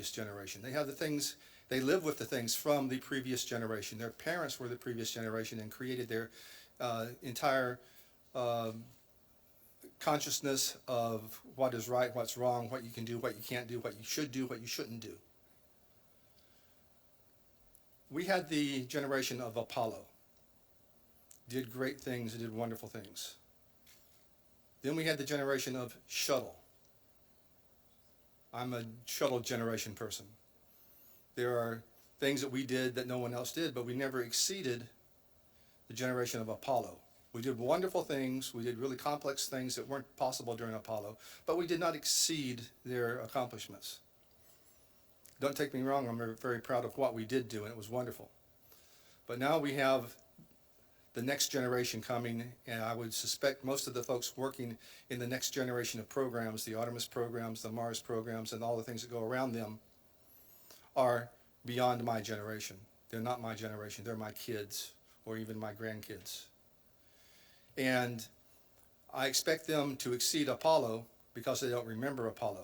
previous generation. They have the things, they live with the things from the previous generation. Their parents were the previous generation and created their entire consciousness of what is right, what's wrong, what you can do, what you can't do, what you should do, what you shouldn't do. We had the generation of Apollo. Did great things, did wonderful things. Then we had the generation of Shuttle. I'm a Shuttle generation person. There are things that we did that no one else did, but we never exceeded the generation of Apollo. We did wonderful things, we did really complex things that weren't possible during Apollo, but we did not exceed their accomplishments. Don't take me wrong, I'm very proud of what we did do, and it was wonderful. But now we have the next generation coming, and I would suspect most of the folks working in the next generation of programs, the Artemis programs, the Mars programs, and all the things that go around them, are beyond my generation. They're not my generation, they're my kids, or even my grandkids. And I expect them to exceed Apollo because they don't remember Apollo.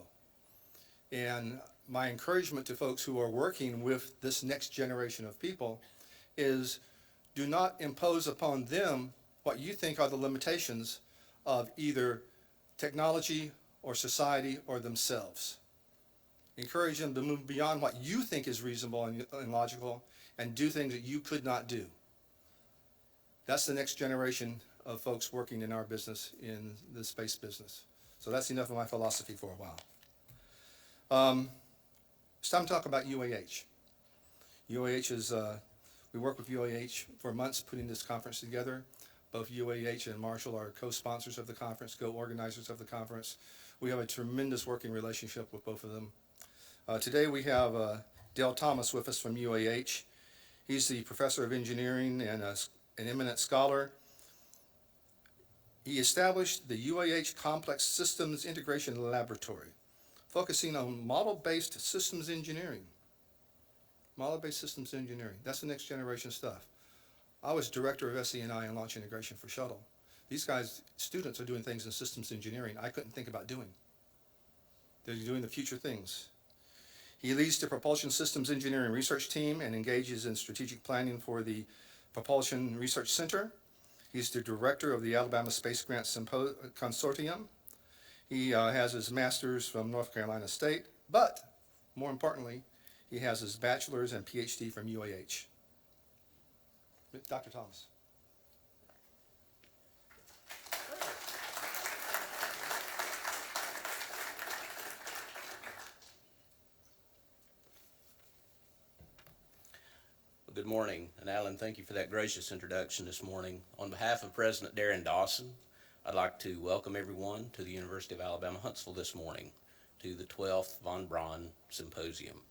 And my encouragement to folks who are working with this next generation of people is do not impose upon them what you think are the limitations of either technology or society or themselves. Encourage them to move beyond what you think is reasonable and logical and do things that you could not do. That's the next generation of folks working in our business, in the space business. So that's enough of my philosophy for a while. It's time to talk about UAH. UAH is, we work with UAH for months putting this conference together. Both UAH and Marshall are co-sponsors of the conference, co-organizers of the conference. We have a tremendous working relationship with both of them. Today we have Dale Thomas with us from UAH. He's the professor of engineering and an eminent scholar. He established the UAH Complex Systems Integration Laboratory, focusing on model-based systems engineering. Model-based systems engineering, that's the next generation stuff. I was director of SE&I and launch integration for Shuttle. These guys, students, are doing things in systems engineering I couldn't think about doing. They're doing the future things. He leads the Propulsion Systems Engineering Research Team and engages in strategic planning for the Propulsion Research Center. He's the director of the Alabama Space Grant Consortium. He has his master's from North Carolina State, but more importantly, he has his bachelor's and PhD from UAH. Dr. Thomas. Good morning, and Alan, thank you for that gracious introduction this morning. On behalf of President Darren Dawson, I'd like to welcome everyone to the University of Alabama Huntsville this morning to the 12th von Braun Symposium.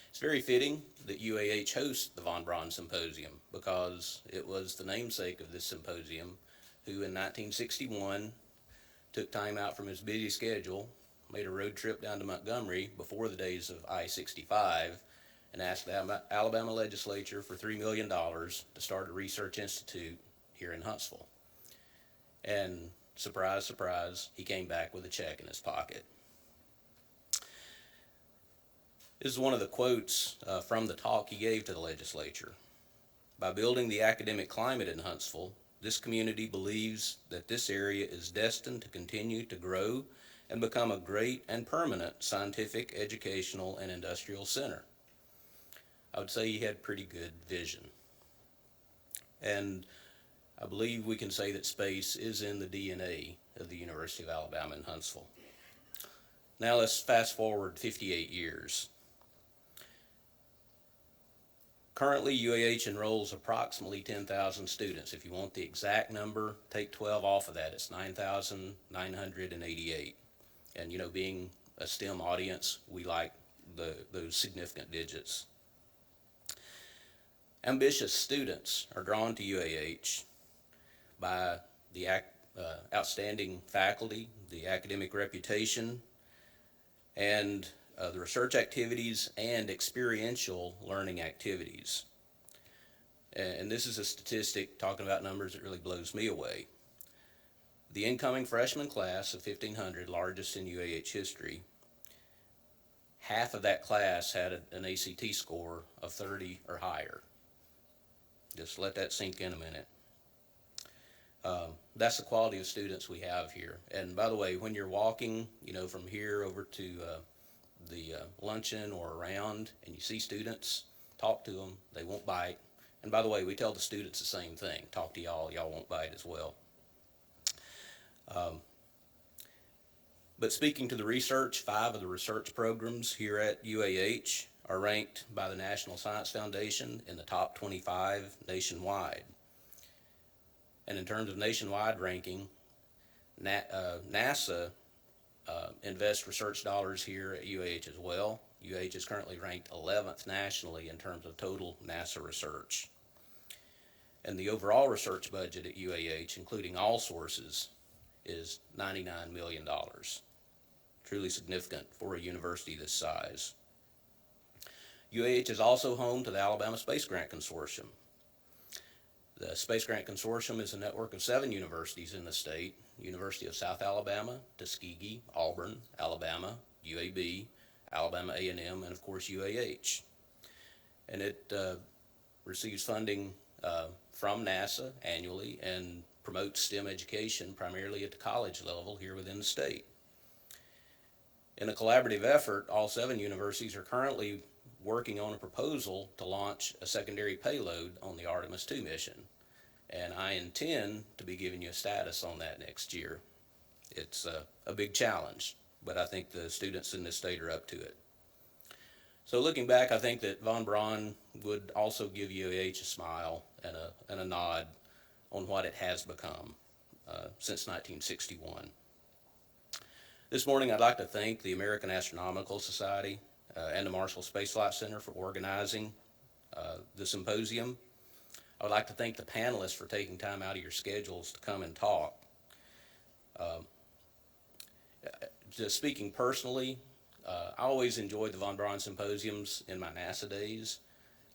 It's very fitting that UAH hosts the von Braun Symposium because it was the namesake of this symposium who in 1961 took time out from his busy schedule, made a road trip down to Montgomery before the days of I-65, and asked the Alabama legislature for $3 million to start a research institute here in Huntsville. And surprise, surprise, he came back with a check in his pocket. This is one of the quotes from the talk he gave to the legislature. By building the academic climate in Huntsville, this community believes that this area is destined to continue to grow and become a great and permanent scientific, educational, and industrial center. I would say he had pretty good vision. And I believe we can say that space is in the DNA of the University of Alabama in Huntsville. Now let's fast forward 58 years. Currently, UAH enrolls approximately 10,000 students. If you want the exact number, take 12 off of that. It's 9,988. And being a STEM audience, we like those significant digits. Ambitious students are drawn to UAH by the outstanding faculty, the academic reputation, and the research activities and experiential learning activities. And this is a statistic talking about numbers that really blows me away. The incoming freshman class of 1,500, largest in UAH history, half of that class had an ACT score of 30 or higher. Just let that sink in a minute. That's the quality of students we have here. And by the way, when you're walking, from here over to the luncheon or around, and you see students, talk to them. They won't bite. And by the way, we tell the students the same thing. Talk to y'all. Y'all won't bite as well. But speaking to the research, 5 of the research programs here at UAH are ranked by the National Science Foundation in the top 25 nationwide. And in terms of nationwide ranking, NASA invests research dollars here at UAH as well. UAH is currently ranked 11th nationally in terms of total NASA research. And the overall research budget at UAH, including all sources, is $99 million. Truly significant for a university this size. UAH is also home to the Alabama Space Grant Consortium. The Space Grant Consortium is a network of 7 universities in the state: University of South Alabama, Tuskegee, Auburn, Alabama, UAB, Alabama A&M, and of course UAH. And it receives funding from NASA annually and promotes STEM education primarily at the college level here within the state. In a collaborative effort, all 7 universities are currently working on a proposal to launch a secondary payload on the Artemis 2 mission. And I intend to be giving you a status on that next year. It's a big challenge, but I think the students in this state are up to it. So looking back, I think that von Braun would also give UAH a smile and a nod on what it has become since 1961. This morning, I'd like to thank the American Astronomical Society and the Marshall Space Flight Center for organizing the symposium. I would like to thank the panelists for taking time out of your schedules to come and talk. Just speaking personally, I always enjoyed the von Braun symposiums in my NASA days.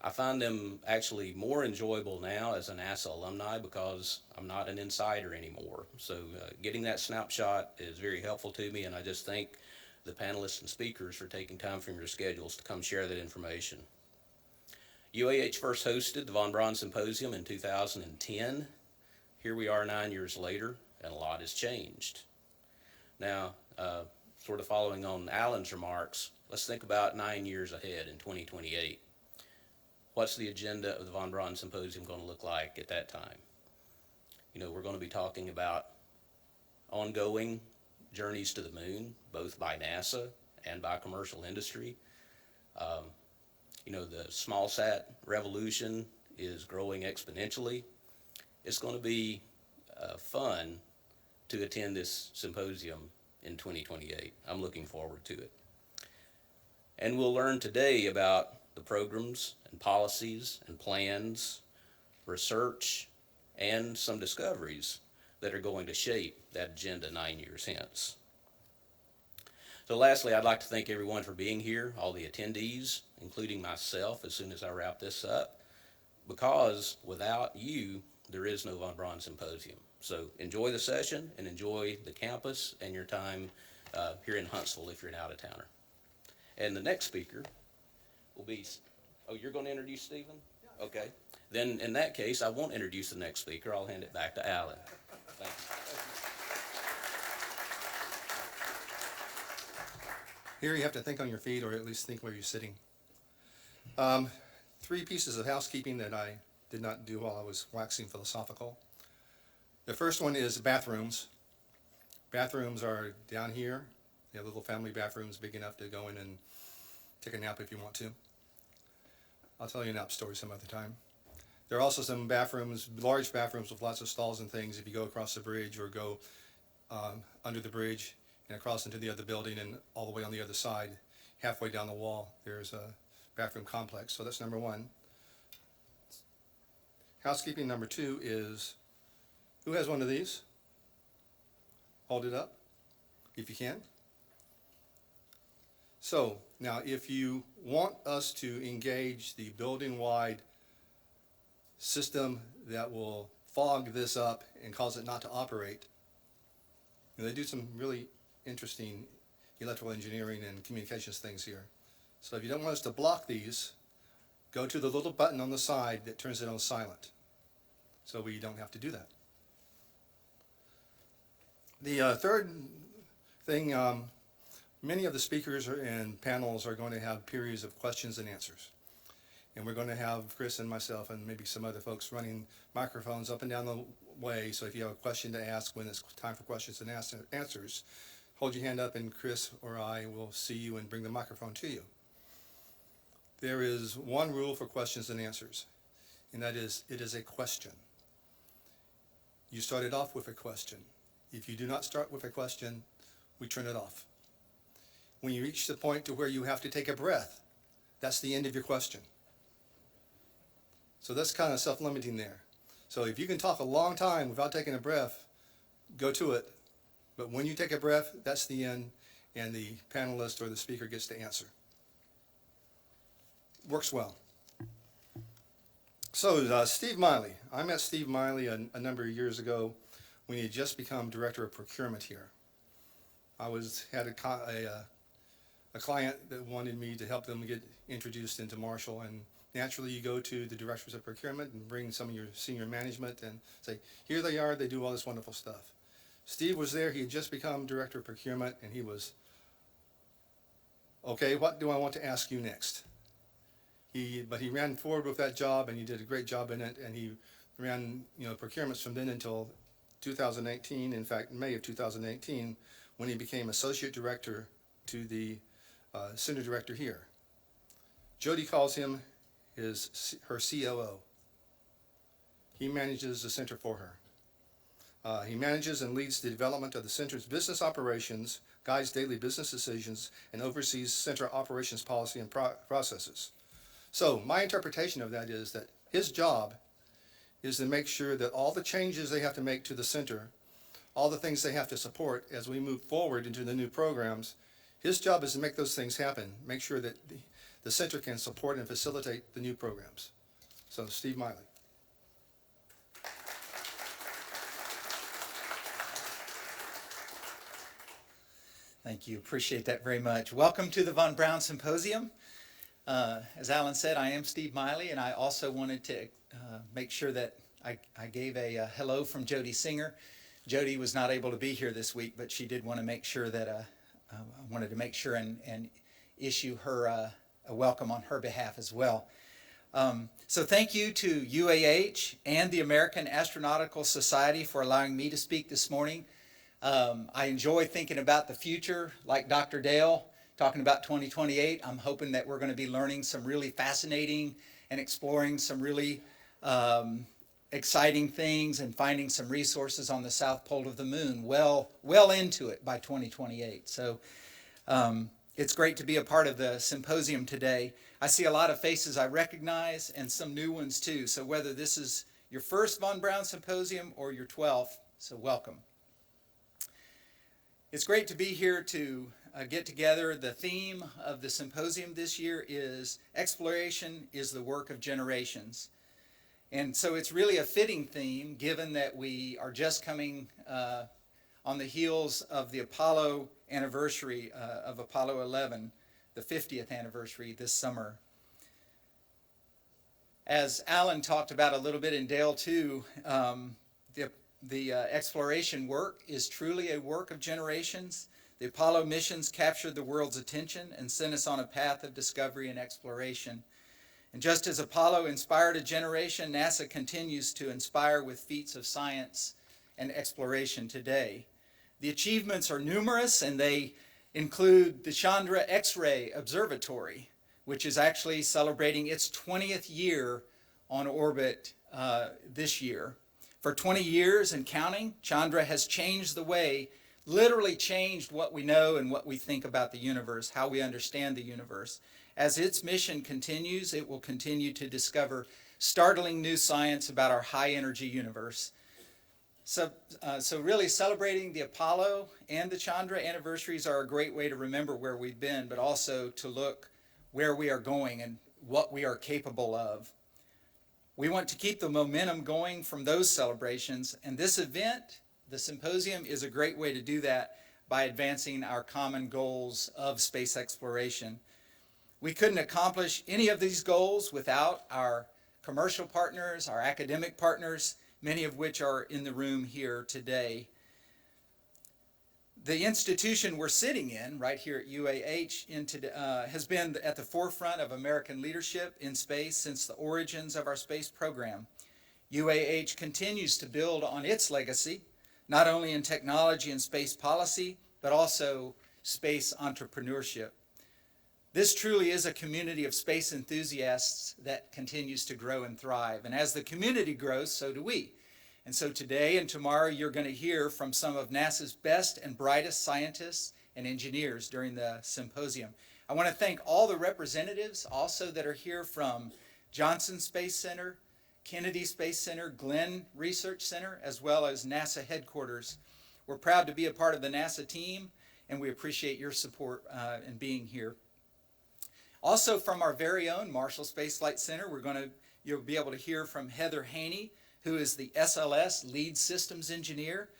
I find them actually more enjoyable now as a NASA alumni because I'm not an insider anymore. So getting that snapshot is very helpful to me, and I just thank the panelists and speakers for taking time from your schedules to come share that information. UAH first hosted the von Braun Symposium in 2010. Here we are 9 years later, and a lot has changed. Now, sort of following on Alan's remarks, let's think about 9 years ahead in 2028. What's the agenda of the von Braun Symposium going to look like at that time? We're going to be talking about ongoing journeys to the moon, both by NASA and by commercial industry. The small sat revolution is growing exponentially. It's going to be fun to attend this symposium in 2028. I'm looking forward to it. And we'll learn today about the programs and policies and plans, research, and some discoveries that are going to shape that agenda 9 years hence. So lastly, I'd like to thank everyone for being here, all the attendees, including myself as soon as I wrap this up, because without you, there is no von Braun Symposium. So enjoy the session and enjoy the campus and your time here in Huntsville if you're an out-of-towner. And the next speaker will be, you're going to introduce Stephen? Yeah. Okay. Then in that case, I won't introduce the next speaker. I'll hand it back to Alan. Thanks. Here you have to think on your feet, or at least think where you're sitting. 3 pieces of housekeeping that I did not do while I was waxing philosophical. The first one is bathrooms. Bathrooms are down here. They have little family bathrooms big enough to go in and take a nap if you want to. I'll tell you a nap story some other time. There are also some bathrooms, large bathrooms with lots of stalls and things if you go across the bridge or go under the bridge and across into the other building and all the way on the other side, halfway down the wall, there's a bathroom complex. So that's number 1. Housekeeping number 2 is, who has one of these? Hold it up, if you can. So, now if you want us to engage the building-wide system that will fog this up and cause it not to operate, they do some really interesting electrical engineering and communications things here. So if you don't want us to block these, go to the little button on the side that turns it on silent. So we don't have to do that. The third thing, many of the speakers and panels are going to have periods of questions and answers. And we're going to have Chris and myself and maybe some other folks running microphones up and down the way. So if you have a question to ask when it's time for questions and answers, hold your hand up and Chris or I will see you and bring the microphone to you. There is one rule for questions and answers, and that is it is a question. You started off with a question. If you do not start with a question, we turn it off. When you reach the point to where you have to take a breath, that's the end of your question. So that's kind of self-limiting there. So if you can talk a long time without taking a breath, go to it. But when you take a breath, that's the end, and the panelist or the speaker gets to answer. Works well. So Steve Miley. I met Steve Miley a number of years ago when he had just become director of procurement here. I had a client that wanted me to help them get introduced into Marshall, and naturally you go to the directors of procurement and bring some of your senior management and say, here they are, they do all this wonderful stuff. Steve was there, he had just become director of procurement, and he was, okay, what do I want to ask you next? But he ran forward with that job, and he did a great job in it, and he ran procurements from then until 2018, in fact, May of 2018, when he became associate director to the center director here. Jody calls him her COO. He manages the center for her. He manages and leads the development of the center's business operations, guides daily business decisions, and oversees center operations policy and processes. So my interpretation of that is that his job is to make sure that all the changes they have to make to the center, all the things they have to support as we move forward into the new programs, his job is to make those things happen, make sure that the center can support and facilitate the new programs. So Steve Miley. Thank you. Appreciate that very much. Welcome to the Von Braun Symposium. As Alan said, I am Steve Miley, and I also wanted to make sure that I gave a hello from Jody Singer. Jody was not able to be here this week, but she did want to make sure that I wanted to make sure and issue her a welcome on her behalf as well. So thank you to UAH and the American Astronautical Society for allowing me to speak this morning. I enjoy thinking about the future, like Dr. Dale, talking about 2028. I'm hoping that we're going to be learning some really fascinating and exploring some really exciting things and finding some resources on the south pole of the moon well into it by 2028. So it's great to be a part of the symposium today. I see a lot of faces I recognize and some new ones too. So whether this is your first Von Braun Symposium or your 12th, so welcome. It's great to be here to get together. The theme of the symposium this year is Exploration is the Work of Generations. And so it's really a fitting theme given that we are just coming on the heels of the Apollo anniversary of Apollo 11, the 50th anniversary this summer. As Alan talked about a little bit, and Dale too, the exploration work is truly a work of generations. The Apollo missions captured the world's attention and sent us on a path of discovery and exploration. And just as Apollo inspired a generation, NASA continues to inspire with feats of science and exploration today. The achievements are numerous, and they include the Chandra X-ray Observatory, which is actually celebrating its 20th year on orbit this year. For 20 years and counting, Chandra has changed the way, literally changed what we know and what we think about the universe, how we understand the universe. As its mission continues, it will continue to discover startling new science about our high-energy universe. So really celebrating the Apollo and the Chandra anniversaries are a great way to remember where we've been, but also to look where we are going and what we are capable of. We want to keep the momentum going from those celebrations, and this event, the symposium, is a great way to do that by advancing our common goals of space exploration. We couldn't accomplish any of these goals without our commercial partners, our academic partners, many of which are in the room here today. The institution we're sitting in, right here at UAH, has been at the forefront of American leadership in space since the origins of our space program. UAH continues to build on its legacy, not only in technology and space policy, but also space entrepreneurship. This truly is a community of space enthusiasts that continues to grow and thrive. And as the community grows, so do we. And so today and tomorrow, you're going to hear from some of NASA's best and brightest scientists and engineers during the symposium. I want to thank all the representatives also that are here from Johnson Space Center, Kennedy Space Center, Glenn Research Center, as well as NASA headquarters. We're proud to be a part of the NASA team, and we appreciate your support in being here. Also from our very own Marshall Space Flight Center, you'll be able to hear from Heather Haney, who is the SLS Lead Systems Engineer,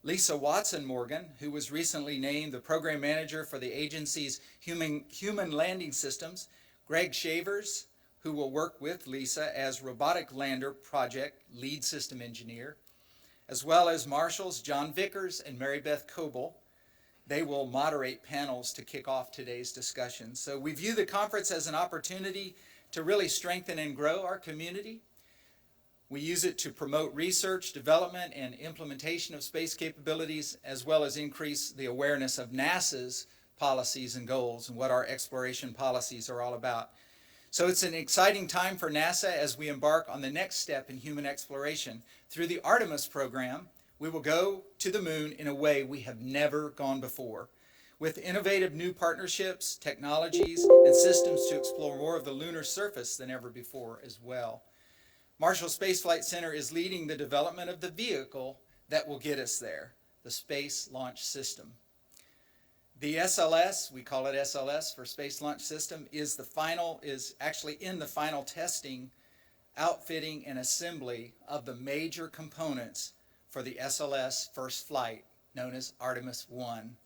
Lisa Watson-Morgan, who was recently named the Program Manager for the agency's Human Landing Systems, Greg Shavers, who will work with Lisa as Robotic Lander Project Lead System Engineer, as well as Marshall's John Vickers and Mary Beth Coble. They will moderate panels to kick off today's discussion. So we view the conference as an opportunity to really strengthen and grow our community. We use it to promote research, development, and implementation of space capabilities, as well as increase the awareness of NASA's policies and goals and what our exploration policies are all about. So it's an exciting time for NASA as we embark on the next step in human exploration. Through the Artemis program, we will go to the moon in a way we have never gone before, with innovative new partnerships, technologies, and systems to explore more of the lunar surface than ever before as well. Marshall Space Flight Center is leading the development of the vehicle that will get us there, the Space Launch System. The SLS, we call it SLS for Space Launch System, is actually in the final testing, outfitting, and assembly of the major components for the SLS first flight, known as Artemis 1.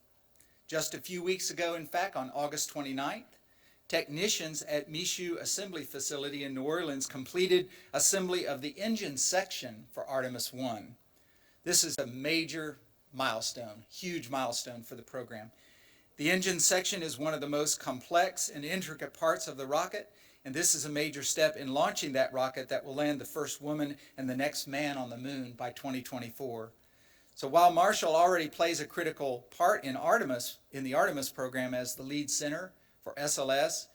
Just a few weeks ago, in fact, on August 29th, technicians at Michoud Assembly Facility in New Orleans completed assembly of the engine section for Artemis 1. This is a major milestone, huge milestone for the program. The engine section is one of the most complex and intricate parts of the rocket, and this is a major step in launching that rocket that will land the first woman and the next man on the moon by 2024. So while Marshall already plays a critical part in the Artemis program as the lead center for SLS,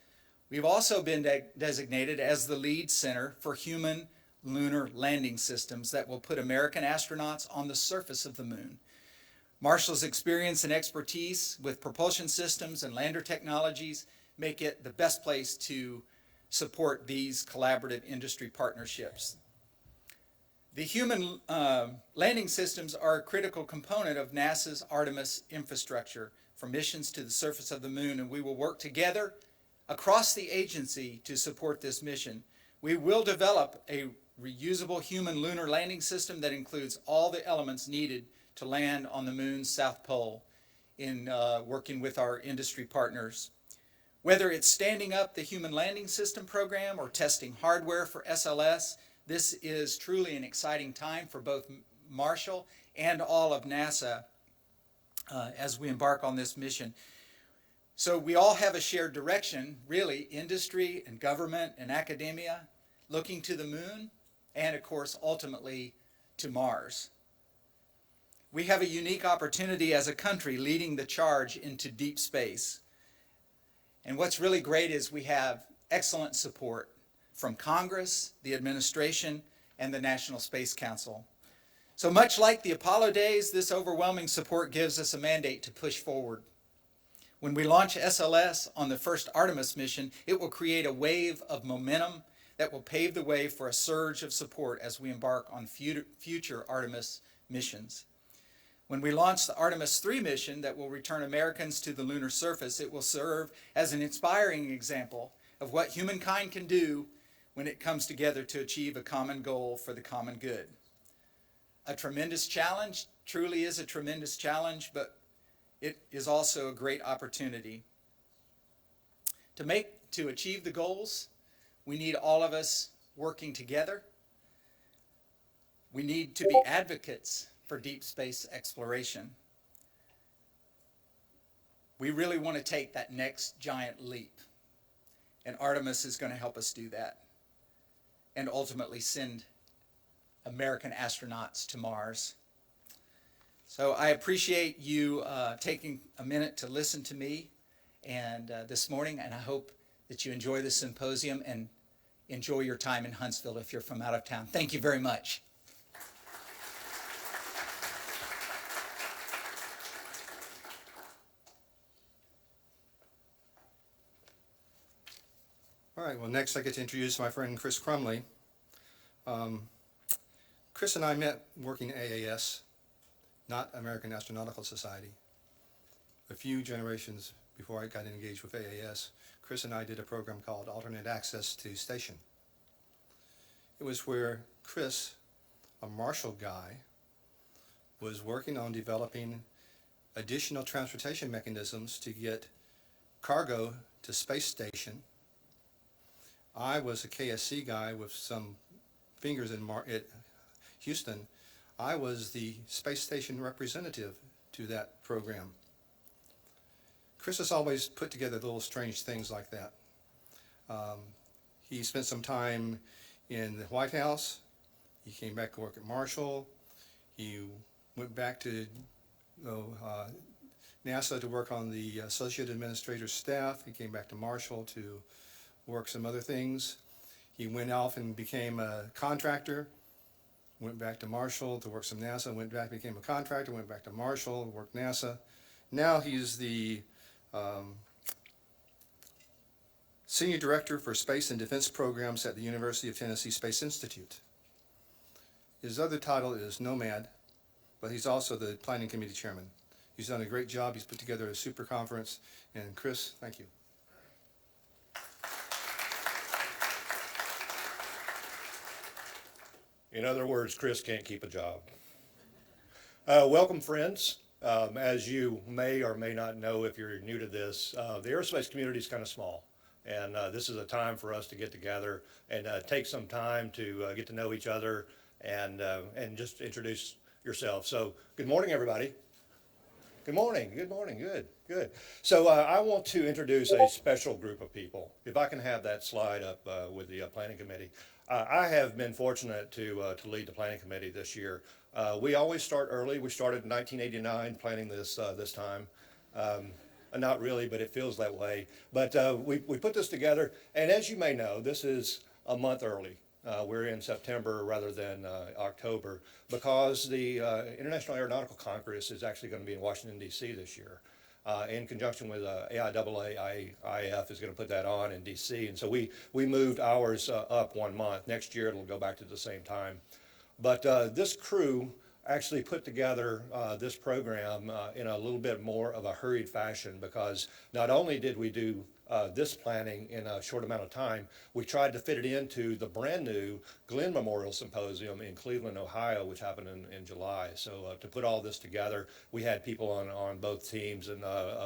we've also been designated as the lead center for human lunar landing systems that will put American astronauts on the surface of the moon. Marshall's experience and expertise with propulsion systems and lander technologies make it the best place to support these collaborative industry partnerships. The human landing systems are a critical component of NASA's Artemis infrastructure for missions to the surface of the moon, and we will work together across the agency to support this mission. We will develop a reusable human lunar landing system that includes all the elements needed to land on the moon's south pole in working with our industry partners. Whether it's standing up the Human Landing System program or testing hardware for SLS, this is truly an exciting time for both Marshall and all of NASA as we embark on this mission. So we all have a shared direction, really, industry and government and academia, looking to the moon and, of course, ultimately to Mars. We have a unique opportunity as a country leading the charge into deep space. And what's really great is we have excellent support from Congress, the administration, and the National Space Council. So much like the Apollo days, this overwhelming support gives us a mandate to push forward. When we launch SLS on the first Artemis mission, it will create a wave of momentum that will pave the way for a surge of support as we embark on future Artemis missions. When we launch the Artemis 3 mission that will return Americans to the lunar surface, it will serve as an inspiring example of what humankind can do when it comes together to achieve a common goal for the common good. A tremendous challenge, truly is a tremendous challenge, but it is also a great opportunity. To make to achieve the goals, we need all of us working together. We need to be advocates for deep space exploration. We really want to take that next giant leap, and Artemis is going to help us do that and ultimately send American astronauts to Mars. So I appreciate you taking a minute to listen to me and this morning, and I hope that you enjoy the symposium and enjoy your time in Huntsville if you're from out of town. Thank you very much. All right, well, next I get to introduce my friend Chris Crumley. Chris and I met working at AAS, not American Astronautical Society. A few generations before I got engaged with AAS, Chris and I did a program called Alternate Access to Station. It was where Chris, a Marshall guy, was working on developing additional transportation mechanisms to get cargo to space station. I was a KSC guy with some fingers in at Houston. I was the space station representative to that program. Chris has always put together little strange things like that. He spent some time in the White House. He came back to work at Marshall. He went back to NASA to work on the Associate Administrator's staff. He came back to Marshall to work some other things. He went off and became a contractor, went back to Marshall to work some NASA, went back, became a contractor, went back to Marshall, worked NASA. Now he's the Senior Director for Space and Defense Programs at the University of Tennessee Space Institute. His other title is Nomad, but he's also the Planning Committee Chairman. He's done a great job. He's put together a super conference. And Chris, thank you. In other words, Chris can't keep a job. Welcome, friends. As you may or may not know if you're new to this, the aerospace community is kind of small. And this is a time for us to get together and take some time to get to know each other and just introduce yourself. So good morning, everybody. Good morning, good, good. So I want to introduce a special group of people. If I can have that slide up with the planning committee. I have been fortunate to lead the planning committee this year. We always start early. We started in 1989 planning this time. Not really, but it feels that way. But we put this together, and as you may know, this is a month early. We're in September rather than October because the International Aeronautical Congress is actually going to be in Washington, D.C. this year. In conjunction with AIAA, IAF is going to put that on in D.C. And so we moved ours up 1 month. Next year it'll go back to the same time. But this crew actually put together this program in a little bit more of a hurried fashion because not only did we do this planning in a short amount of time, we tried to fit it into the brand new Glenn Memorial Symposium in Cleveland, Ohio, which happened in July. So to put all this together, we had people on both teams, and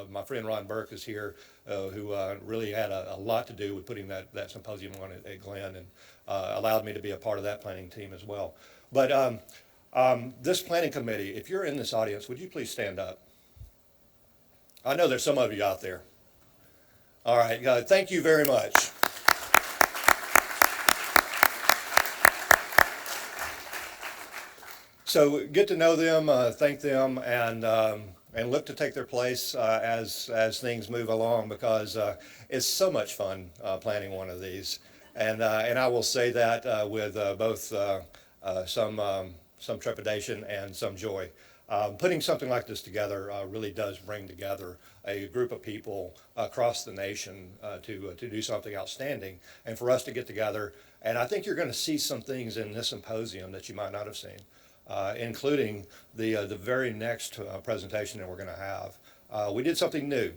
my friend Ron Burke is here, who really had a lot to do with putting that symposium on at Glenn, and allowed me to be a part of that planning team as well. But this planning committee, if you're in this audience, would you please stand up? I know there's some of you out there. All right, thank you very much. So get to know them, thank them, and look to take their place as things move along, because it's so much fun planning one of these. And I will say that with both some trepidation and some joy. Putting something like this together really does bring together a group of people across the nation to do something outstanding, and for us to get together. And I think you're going to see some things in this symposium that you might not have seen, including the very next presentation that we're going to have. We did something new,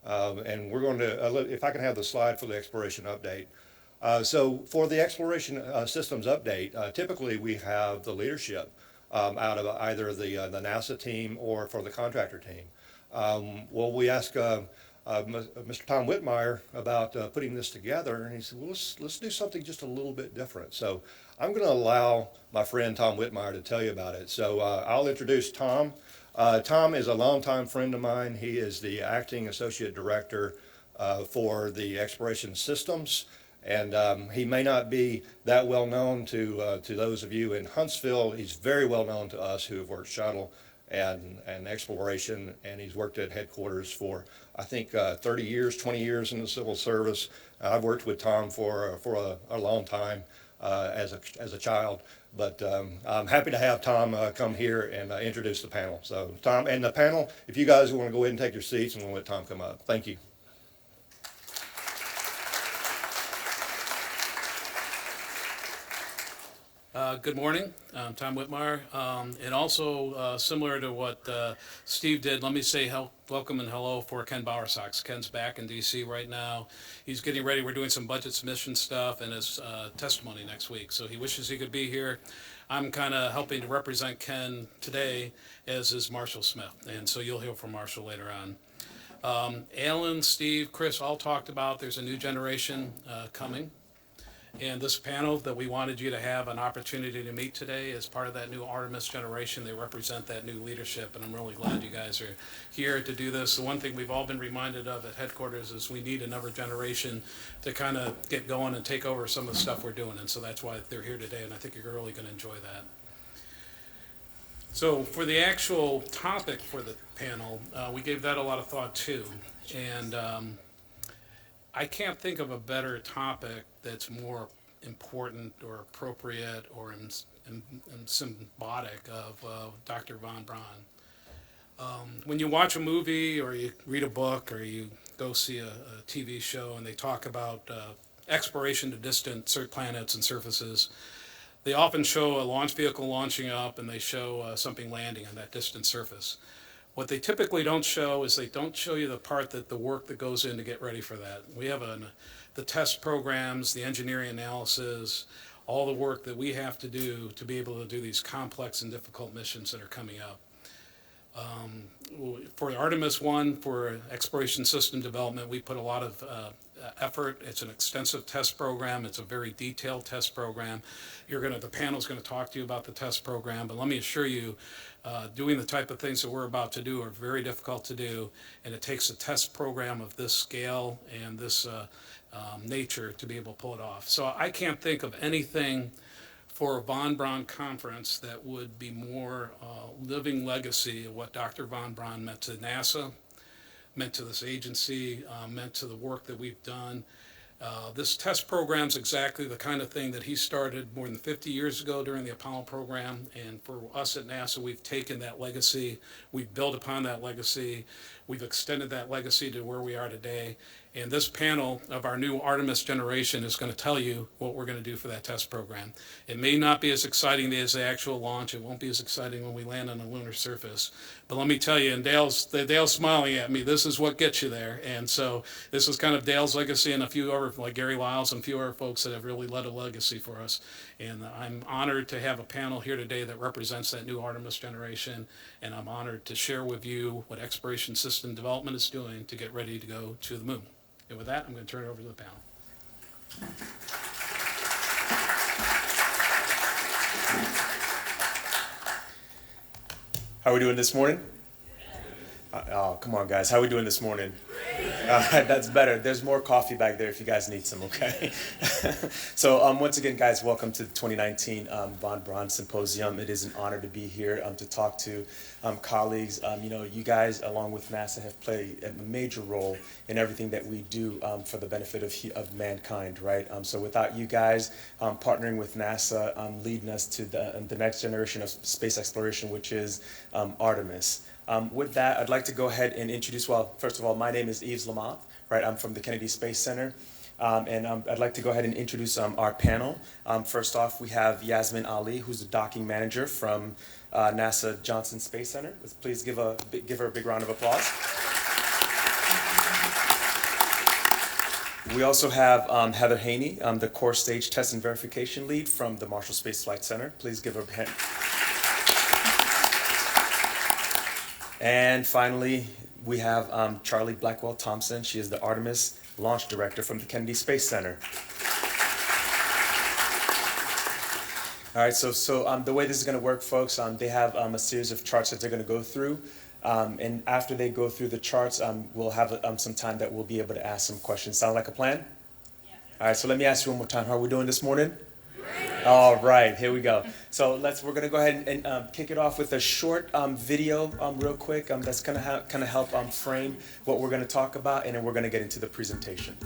and we're going to, if I can have the slide for the exploration update. So for the exploration systems update, typically we have the leadership out of either the NASA team or for the contractor team. Well, we ask Mr. Tom Whitmire about putting this together, and he said, well, let's do something just a little bit different. So I'm going to allow my friend Tom Whitmire to tell you about it. So I'll introduce Tom. Tom is a longtime friend of mine. He is the acting associate director for the exploration systems. And he may not be that well known to those of you in Huntsville. He's very well known to us who have worked shuttle and exploration, and he's worked at headquarters for, I think, 30 years, 20 years in the civil service. I've worked with Tom for a long time as a child, but I'm happy to have Tom come here and introduce the panel. So Tom and the panel, if you guys want to go ahead and take your seats, and we'll let Tom come up. Thank you. Good morning. I'm Tom Whitmire. And also, similar to what Steve did, let me say welcome and hello for Ken Bowersox. Ken's back in D.C. right now. He's getting ready. We're doing some budget submission stuff and his testimony next week. So he wishes he could be here. I'm kind of helping to represent Ken today, as is Marshall Smith. And so you'll hear from Marshall later on. Alan, Steve, Chris all talked about there's a new generation coming. And this panel that we wanted you to have an opportunity to meet today is part of that new Artemis generation. They represent that new leadership, and I'm really glad you guys are here to do this. The one thing we've all been reminded of at headquarters is we need another generation to kind of get going and take over some of the stuff we're doing, and so that's why they're here today, and I think you're really going to enjoy that. So for the actual topic for the panel, we gave that a lot of thought too, and I can't think of a better topic that's more important or appropriate or symbolic of Dr. von Braun. When you watch a movie or you read a book or you go see a TV show and they talk about exploration to distant planets and surfaces, they often show a launch vehicle launching up and they show something landing on that distant surface. What they typically don't show is they don't show you the part that the work that goes in to get ready for that. We have the test programs, the engineering analysis, all the work that we have to do to be able to do these complex and difficult missions that are coming up. For Artemis 1, for exploration system development, we put a lot of effort. It's an extensive test program. It's a very detailed test program. The panel's going to talk to you about the test program, but let me assure you, doing the type of things that we're about to do are very difficult to do, and it takes a test program of this scale and this nature to be able to pull it off. So I can't think of anything for a von Braun conference that would be more living legacy of what Dr. von Braun meant to NASA, meant to this agency, meant to the work that we've done. This test program is exactly the kind of thing that he started more than 50 years ago during the Apollo program, and for us at NASA, we've taken that legacy, we've built upon that legacy, we've extended that legacy to where we are today, and this panel of our new Artemis generation is going to tell you what we're going to do for that test program. It may not be as exciting as the actual launch, it won't be as exciting when we land on the lunar surface, but let me tell you, and Dale's smiling at me, this is what gets you there. And so this is kind of Dale's legacy and a few other, like Gary Lyles and a few other folks that have really led a legacy for us. And I'm honored to have a panel here today that represents that new Artemis generation, and I'm honored to share with you what exploration system development is doing to get ready to go to the moon. And with that, I'm going to turn it over to the panel. How are we doing this morning? Oh, come on, guys. How are we doing this morning? That's better. There's more coffee back there if you guys need some, okay? So once again, guys, welcome to the 2019 Von Braun Symposium. It is an honor to be here to talk to colleagues. You guys, along with NASA, have played a major role in everything that we do for the benefit of mankind, right? So without you guys partnering with NASA, leading us to the next generation of space exploration, which is Artemis. With that, I'd like to go ahead and introduce, well, first of all, my name is Yves Lamont, right? I'm from the Kennedy Space Center, and I'd like to go ahead and introduce our panel. First off, we have Yasmin Ali, who's the docking manager from NASA Johnson Space Center. Let's please give her a big round of applause. We also have Heather Haney, the core stage test and verification lead from the Marshall Space Flight Center. Please give her a hand. And finally, we have Charlie Blackwell Thompson. She is the Artemis Launch Director from the Kennedy Space Center. All right, so the way this is going to work, folks, they have a series of charts that they're going to go through. And after they go through the charts, we'll have some time that we'll be able to ask some questions. Sound like a plan? Yeah. All right, so let me ask you one more time. How are we doing this morning? Great. All right, here we go. So we're going to go ahead and kick it off with a short video real quick that's going to kind of help frame what we're going to talk about, and then we're going to get into the presentation.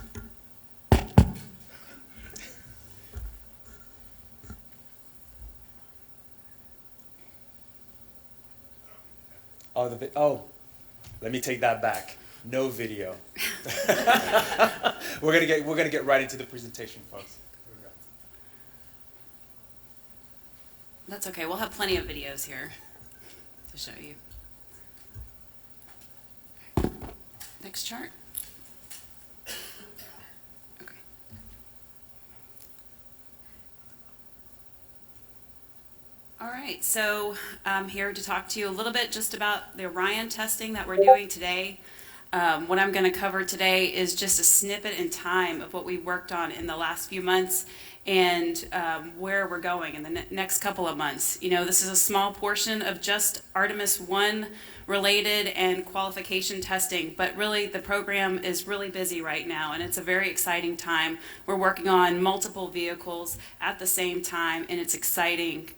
Let me take that back. No video. We're gonna get right into the presentation, folks. Here we go. That's okay. We'll have plenty of videos here to show you. Next chart. Okay. All right, so I'm here to talk to you a little bit just about the Orion testing that we're doing today. What I'm going to cover today is just a snippet in time of what we worked on in the last few months and where we're going in the next couple of months. You know, this is a small portion of just Artemis 1 related and qualification testing, but really the program is really busy right now, and it's a very exciting time. We're working on multiple vehicles at the same time, and it's exciting.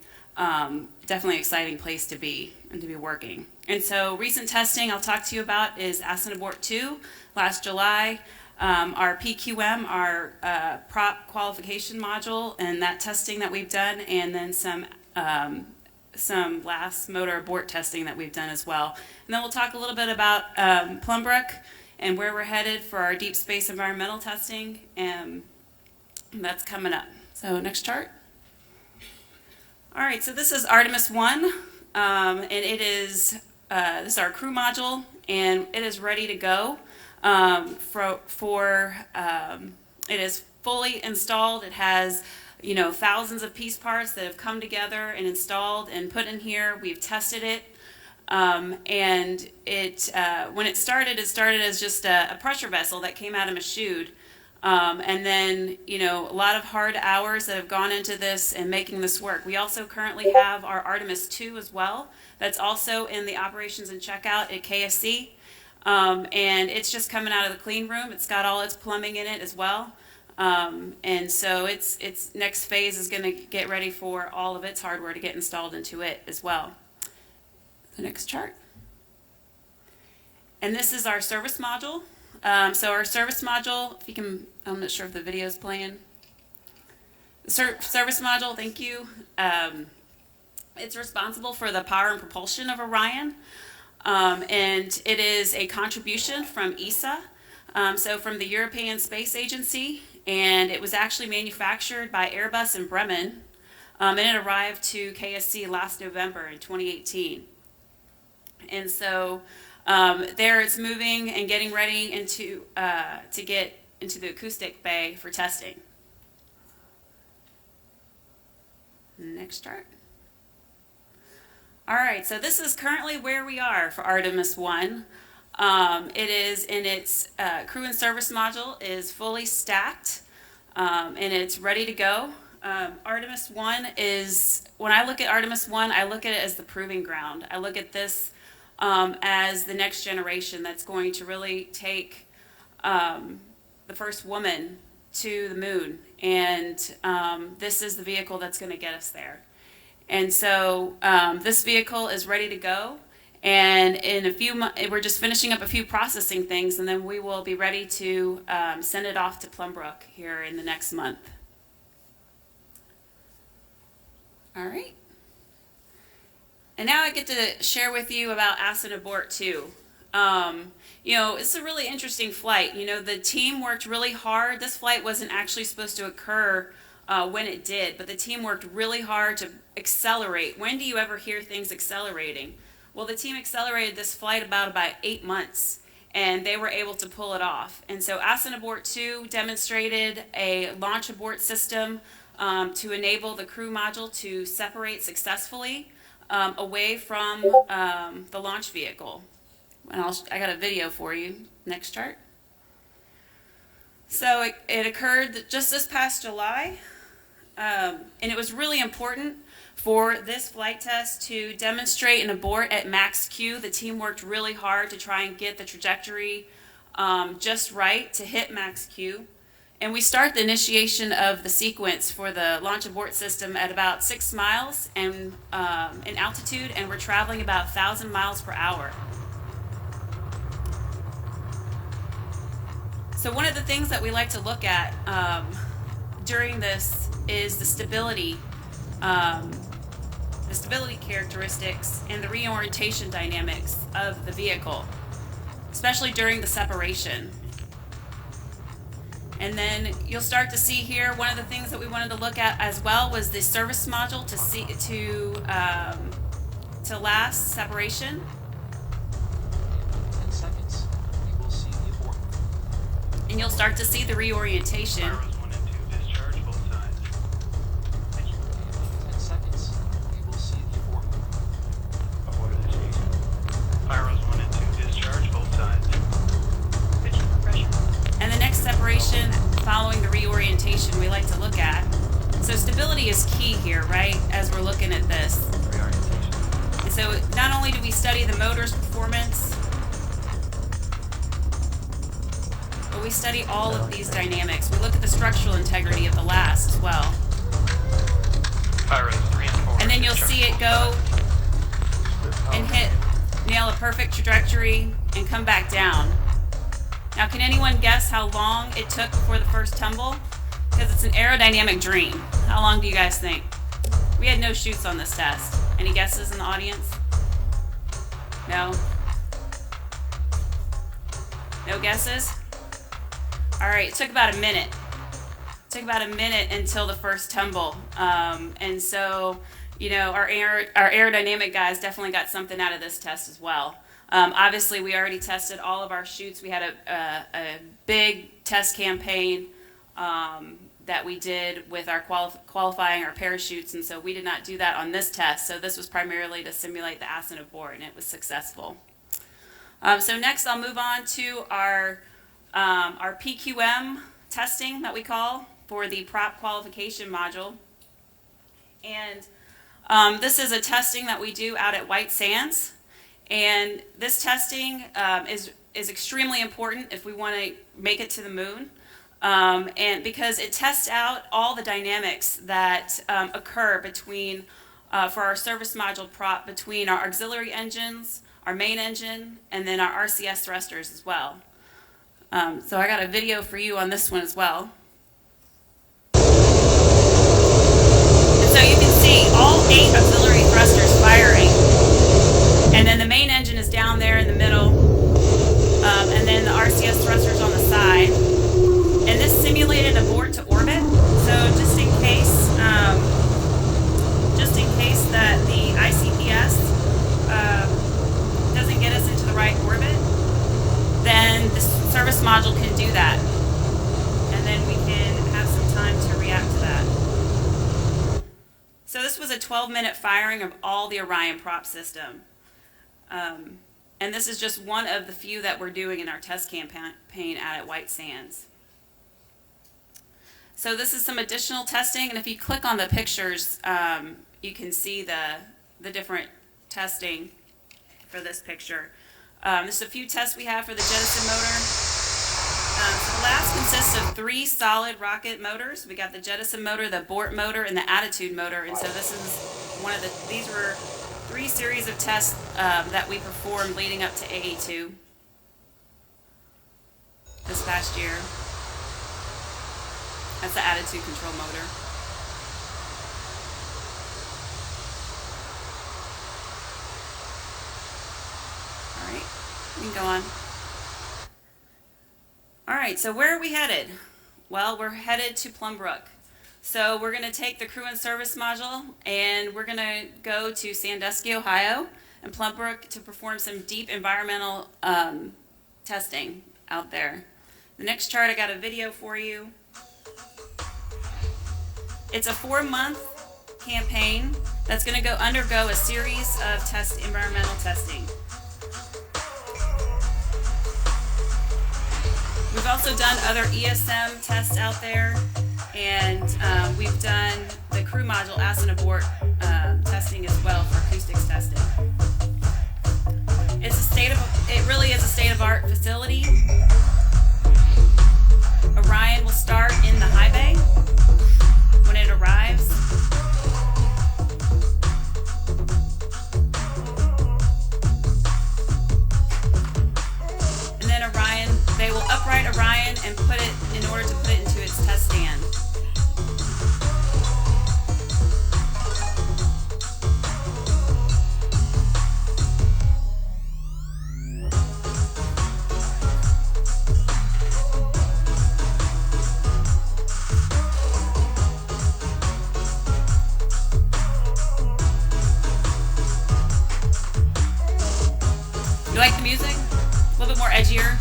Definitely an exciting place to be and to be working. And so recent testing I'll talk to you about is Ascent Abort 2 last July, our PQM, our prop qualification module, and that testing that we've done, and then some last motor abort testing that we've done as well. And then we'll talk a little bit about Plum Brook and where we're headed for our deep space environmental testing, and that's coming up. So next chart. All right, so this is Artemis 1, and it is, this is our crew module, and it is ready to go it is fully installed. It has, you know, thousands of piece parts that have come together and installed and put in here. We've tested it, and when it started as just a pressure vessel that came out of Michoud. And then, you know, a lot of hard hours that have gone into this and making this work. We also currently have our Artemis 2 as well. That's also in the operations and checkout at KSC. And it's just coming out of the clean room. It's got all its plumbing in it as well. And so its next phase is going to get ready for all of its hardware to get installed into it as well. The next chart. And this is our service module. So our service module, if you can, I'm not sure if the video is playing. The service module, thank you. It's responsible for the power and propulsion of Orion. And it is a contribution from ESA, so from the European Space Agency, and it was actually manufactured by Airbus in Bremen, and it arrived to KSC last November in 2018. And so there it's moving and getting ready into to get into the acoustic bay for testing. Next chart. All right, so this is currently where we are for Artemis 1. It is in its crew and service module is fully stacked, and it's ready to go. Artemis 1 is, when I look at Artemis 1, I look at it as the proving ground. I look at this as the next generation that's going to really take the first woman to the moon, and this is the vehicle that's going to get us there. And so this vehicle is ready to go, and in a few months, we're just finishing up a few processing things, and then we will be ready to send it off to Plum Brook here in the next month. All right. And now I get to share with you about Ascent Abort 2. You know, it's a really interesting flight. You know, the team worked really hard. This flight wasn't actually supposed to occur when it did, but the team worked really hard to accelerate. When do you ever hear things accelerating? Well, the team accelerated this flight about 8 months, and they were able to pull it off. And so Ascent Abort 2 demonstrated a launch abort system to enable the crew module to separate successfully away from the launch vehicle. And I got a video for you. Next chart. So it occurred just this past July, and it was really important for this flight test to demonstrate an abort at max Q. The team worked really hard to try and get the trajectory just right to hit max Q. And we start the initiation of the sequence for the launch abort system at about 6 miles in altitude, and we're traveling about 1,000 miles per hour. So one of the things that we like to look at during this is the stability characteristics and the reorientation dynamics of the vehicle, especially during the separation. And then you'll start to see here, one of the things that we wanted to look at as well was the service module to last separation. And you'll start to see the reorientation. And the next separation following the reorientation we like to look at. So stability is key here, right, as we're looking at this. And so not only do we study the motor's performance, but we study all of these dynamics. We look at the structural integrity of the last as well. And then you'll see it go and nail a perfect trajectory and come back down. Now, can anyone guess how long it took for the first tumble? Because it's an aerodynamic dream. How long do you guys think? We had no chutes on this test. Any guesses in the audience? No? No guesses? All right, it took about a minute. It took about a minute until the first tumble. And so, you know, our aerodynamic guys definitely got something out of this test as well. Obviously, we already tested all of our chutes. We had a big test campaign that we did with our qualifying our parachutes, and so we did not do that on this test. So this was primarily to simulate the Ascent abort, and it was successful. So next, I'll move on to our PQM testing that we call for the prop qualification module. And this is a testing that we do out at White Sands. And this testing is extremely important if we want to make it to the moon. And because it tests out all the dynamics that occur between, for our service module prop, between our auxiliary engines, our main engine, and then our RCS thrusters as well. So I got a video for you on this one as well. And so you can see all 8 auxiliary thrusters firing. And then the main engine is down there in the middle. And then the RCS thrusters on the side. And this simulated abort to orbit. So just in case that the ICPS doesn't get us into the right orbit, then the service module can do that. And then we can have some time to react to that. So this was a 12-minute firing of all the Orion prop system. And this is just one of the few that we're doing in our test campaign out at White Sands. So this is some additional testing, and if you click on the pictures, you can see the different testing for this picture. There's a few tests we have for the jettison motor. So the last consists of 3 solid rocket motors. We got the jettison motor, the abort motor, and the attitude motor. And so this is these were 3 series of tests that we performed leading up to AA2 this past year. That's the attitude control motor. All right, we can go on. All right, so where are we headed? Well, we're headed to Plum Brook. So we're going to take the crew and service module, and we're going to go to Sandusky, Ohio, and Plum Brook to perform some deep environmental testing out there. The next chart, I got a video for you. It's a 4-month campaign that's going to undergo a series of environmental testing. We've also done other ESM tests out there, and we've done the crew module Ascent abort testing as well for acoustics testing. It really is a state-of-art facility. Orion will start in the high bay when it arrives. And then they will upright Orion and put it in order to put it into its test stand. You like the music? A little bit more edgier.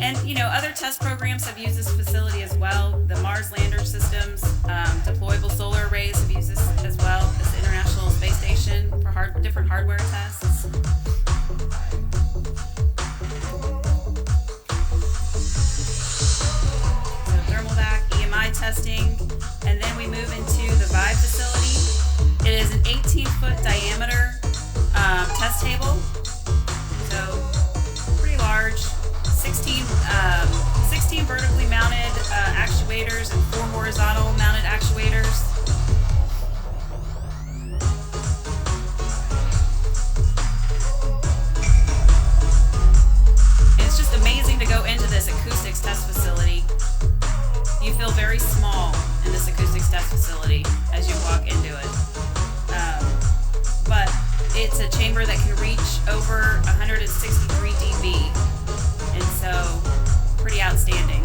And other test programs have used this facility as well. The Mars lander systems, deployable solar arrays have used this as well as the International Space Station for different hardware tests. Testing, and then we move into the Vibe facility. It is an 18-foot diameter test table, so pretty large. 16 vertically mounted actuators and 4 horizontal mounted actuators. And it's just amazing to go into this acoustics test facility. You feel very small in this acoustics test facility as you walk into it. But it's a chamber that can reach over 163 dB, and so pretty outstanding.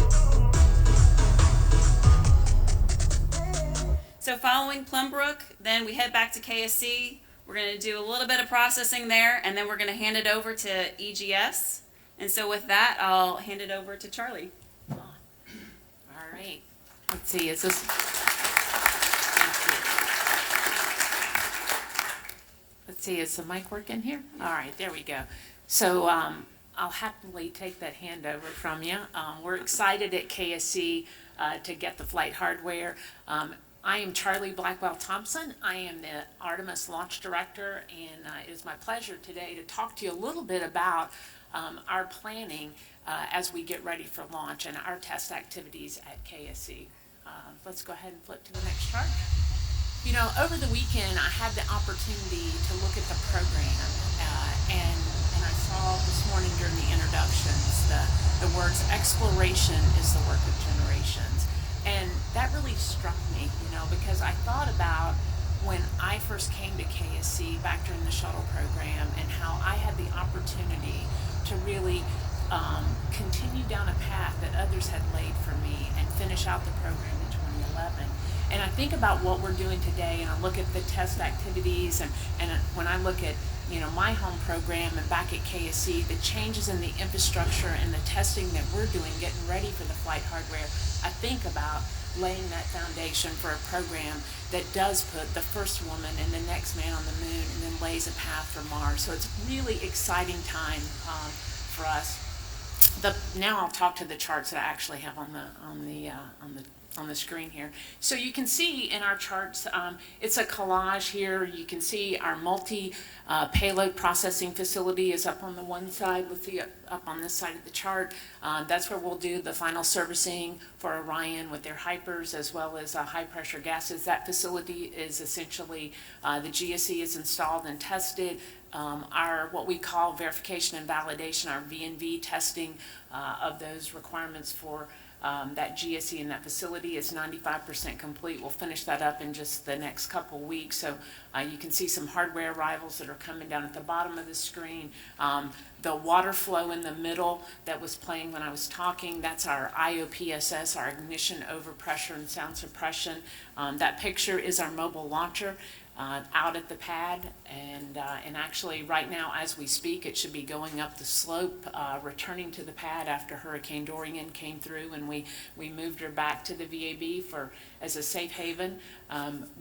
So following Plum Brook, then we head back to KSC. We're going to do a little bit of processing there, and then we're going to hand it over to EGS. And so with that, I'll hand it over to Charlie. All right. Let's see, is this? Let's see, is the mic working here? All right, there we go. So I'll happily take that handover from you. We're excited at KSC to get the flight hardware. I am Charlie Blackwell Thompson. I am the Artemis launch director, and it is my pleasure today to talk to you a little bit about our planning as we get ready for launch and our test activities at KSC. Let's go ahead and flip to the next chart. Over the weekend, I had the opportunity to look at the program, and I saw this morning during the introductions the words exploration is the work of generations. And that really struck me, because I thought about when I first came to KSC back during the shuttle program and how I had the opportunity to really continue down a path that others had laid for me and finish out the program in 2011. And I think about what we're doing today, and I look at the test activities, and when I look at my home program and back at KSC, the changes in the infrastructure and the testing that we're doing, getting ready for the flight hardware, I think about laying that foundation for a program that does put the first woman and the next man on the moon, and then lays a path for Mars. So it's a really exciting time for us. Now I'll talk to the charts that I actually have on the screen here. So you can see in our charts, it's a collage here. You can see our multi-payload processing facility is up on the one side. Let's see up on this side of the chart. That's where we'll do the final servicing for Orion with their hypers as well as high pressure gases. That facility is essentially, the GSE is installed and tested. Our what we call verification and validation, our V&V testing of those requirements for that GSE in that facility is 95% complete. We'll finish that up in just the next couple weeks. So you can see some hardware arrivals that are coming down at the bottom of the screen. The water flow in the middle that was playing when I was talking, that's our IOPSS, our ignition overpressure and sound suppression. That picture is our mobile launcher. out at the pad, and actually right now as we speak, it should be going up the slope, returning to the pad after Hurricane Dorian came through, and we moved her back to the VAB as a safe haven.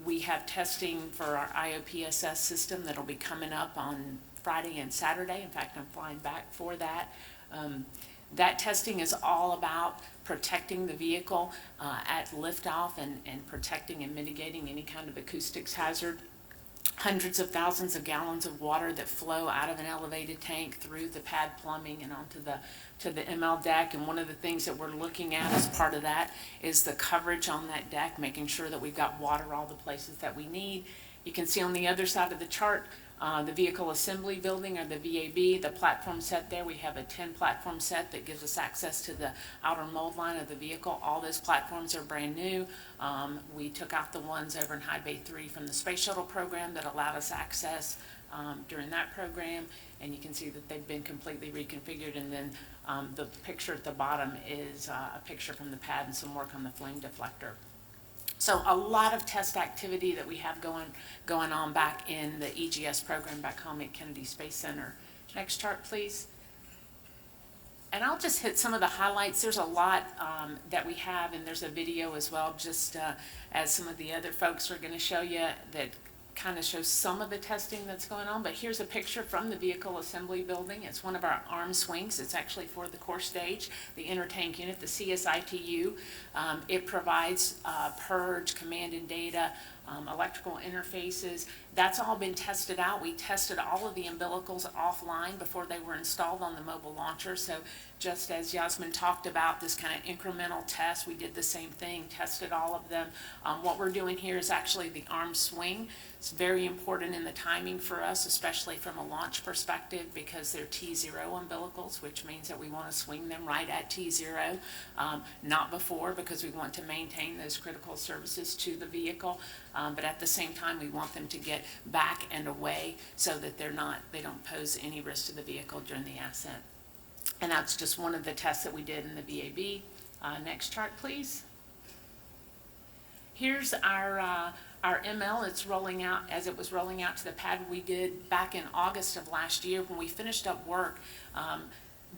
We have testing for our IOPSS system that'll be coming up on Friday and Saturday. In fact, I'm flying back for that. That testing is all about protecting the vehicle at liftoff and protecting and mitigating any kind of acoustics hazard. Hundreds of thousands of gallons of water that flow out of an elevated tank through the pad plumbing and onto the ML deck. And one of the things that we're looking at as part of that is the coverage on that deck, making sure that we've got water all the places that we need. You can see on the other side of the chart, the vehicle assembly building, or the VAB, the platform set there. We have a 10 platform set that gives us access to the outer mold line of the vehicle. All those platforms are brand new. We took out the ones over in High Bay 3 from the space shuttle program that allowed us access during that program, and you can see that they've been completely reconfigured. And then the picture at the bottom is a picture from the pad and some work on the flame deflector. So a lot of test activity that we have going on back in the EGS program back home at Kennedy Space Center. Next chart, please. And I'll just hit some of the highlights. There's a lot that we have, and there's a video as well, just as some of the other folks are going to show you, that kind of shows some of the testing that's going on. But here's a picture from the vehicle assembly building. It's one of our arm swings. It's actually for the core stage, the intertank unit, the CSITU. It provides purge, command and data, electrical interfaces. That's all been tested out. We tested all of the umbilicals offline before they were installed on the mobile launcher. So just as Yasmin talked about, this kind of incremental test, we did the same thing, tested all of them. What we're doing here is actually the arm swing. It's very important in the timing for us, especially from a launch perspective, because they're T0 umbilicals, which means that we want to swing them right at T0, not before, because we want to maintain those critical services to the vehicle. But at the same time, we want them to get back and away so that they don't pose any risk to the vehicle during the ascent. And that's just one of the tests that we did in the VAB. Next chart, please. Here's our ML. It's rolling out as it was rolling out to the pad. We did back in August of last year when we finished up work.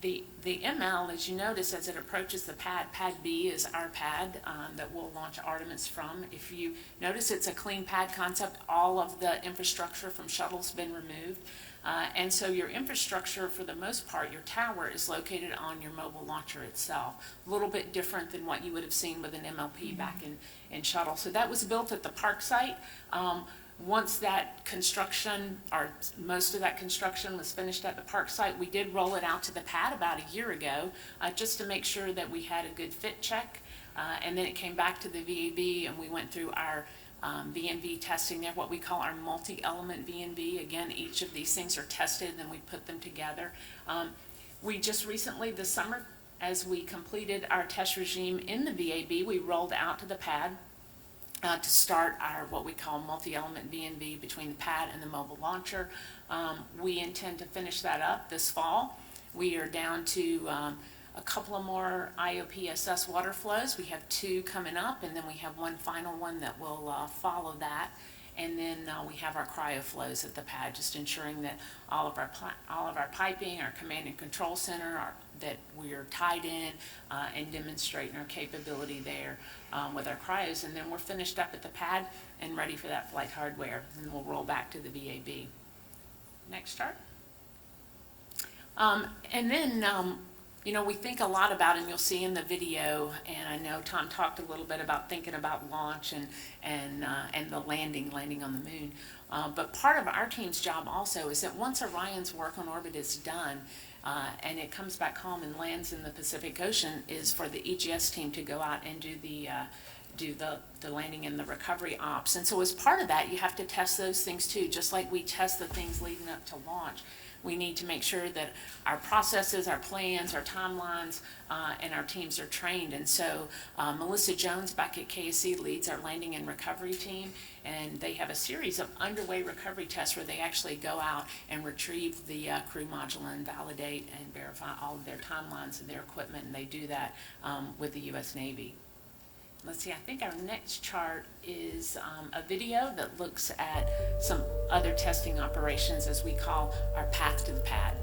The ML, as you notice, as it approaches the pad, pad B is our pad that we'll launch Artemis from. If you notice, it's a clean pad concept. All of the infrastructure from shuttle's been removed. And so your infrastructure, for the most part, your tower is located on your mobile launcher itself. A little bit different than what you would have seen with an MLP back in shuttle. So that was built at the park site. Once that construction, or most of that construction, was finished at the park site, we did roll it out to the pad about a year ago, just to make sure that we had a good fit check. And then it came back to the VAB, and we went through our V&V testing there, what we call our multi-element V&V. Again, each of these things are tested, and then we put them together. We just recently, this summer, as we completed our test regime in the VAB, we rolled out to the pad to start our what we call multi-element V&V between the pad and the mobile launcher. We intend to finish that up this fall. We are down to a couple of more IOPSS water flows. We have 2 coming up, and then we have one final one that will follow that. And then we have our cryo flows at the pad, just ensuring that all of our piping, our command and control center, that we are tied in and demonstrating our capability there with our cryos. And then we're finished up at the pad and ready for that flight hardware, and we'll roll back to the VAB. Next chart. And then you know, we think a lot about, and you'll see in the video, and I know Tom talked a little bit about thinking about launch and the landing on the moon. But part of our team's job also is that once Orion's work on orbit is done, and it comes back home and lands in the Pacific Ocean, is for the EGS team to go out and do the landing and the recovery ops. And so as part of that, you have to test those things too, just like we test the things leading up to launch. We need to make sure that our processes, our plans, our timelines, and our teams are trained. And so Melissa Jones back at KSC leads our landing and recovery team, and they have a series of underway recovery tests where they actually go out and retrieve the crew module and validate and verify all of their timelines and their equipment, and they do that with the U.S. Navy. let's see, I think our next chart is a video that looks at some other testing operations as we call our path to the pad.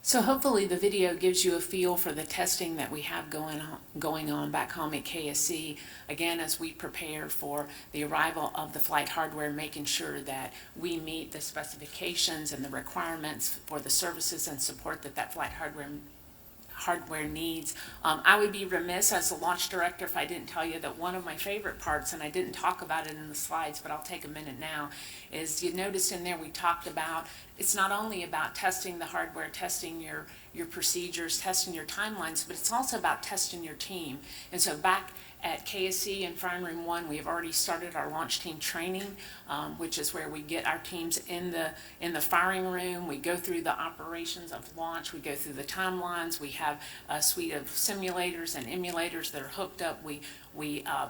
So hopefully the video gives you a feel for the testing that we have going on back home at KSC. Again, as we prepare for the arrival of the flight hardware, making sure that we meet the specifications and the requirements for the services and support that that flight hardware needs. I would be remiss as the launch director if I didn't tell you that one of my favorite parts, and I didn't talk about it in the slides, but I'll take a minute now, is you noticed in there we talked about it's not only about testing the hardware, testing your procedures, testing your timelines, but it's also about testing your team. And so back at KSC in Firing Room 1, we have already started our launch team training, which is where we get our teams in the firing room. We go through the operations of launch. We go through the timelines. We have a suite of simulators and emulators that are hooked up. We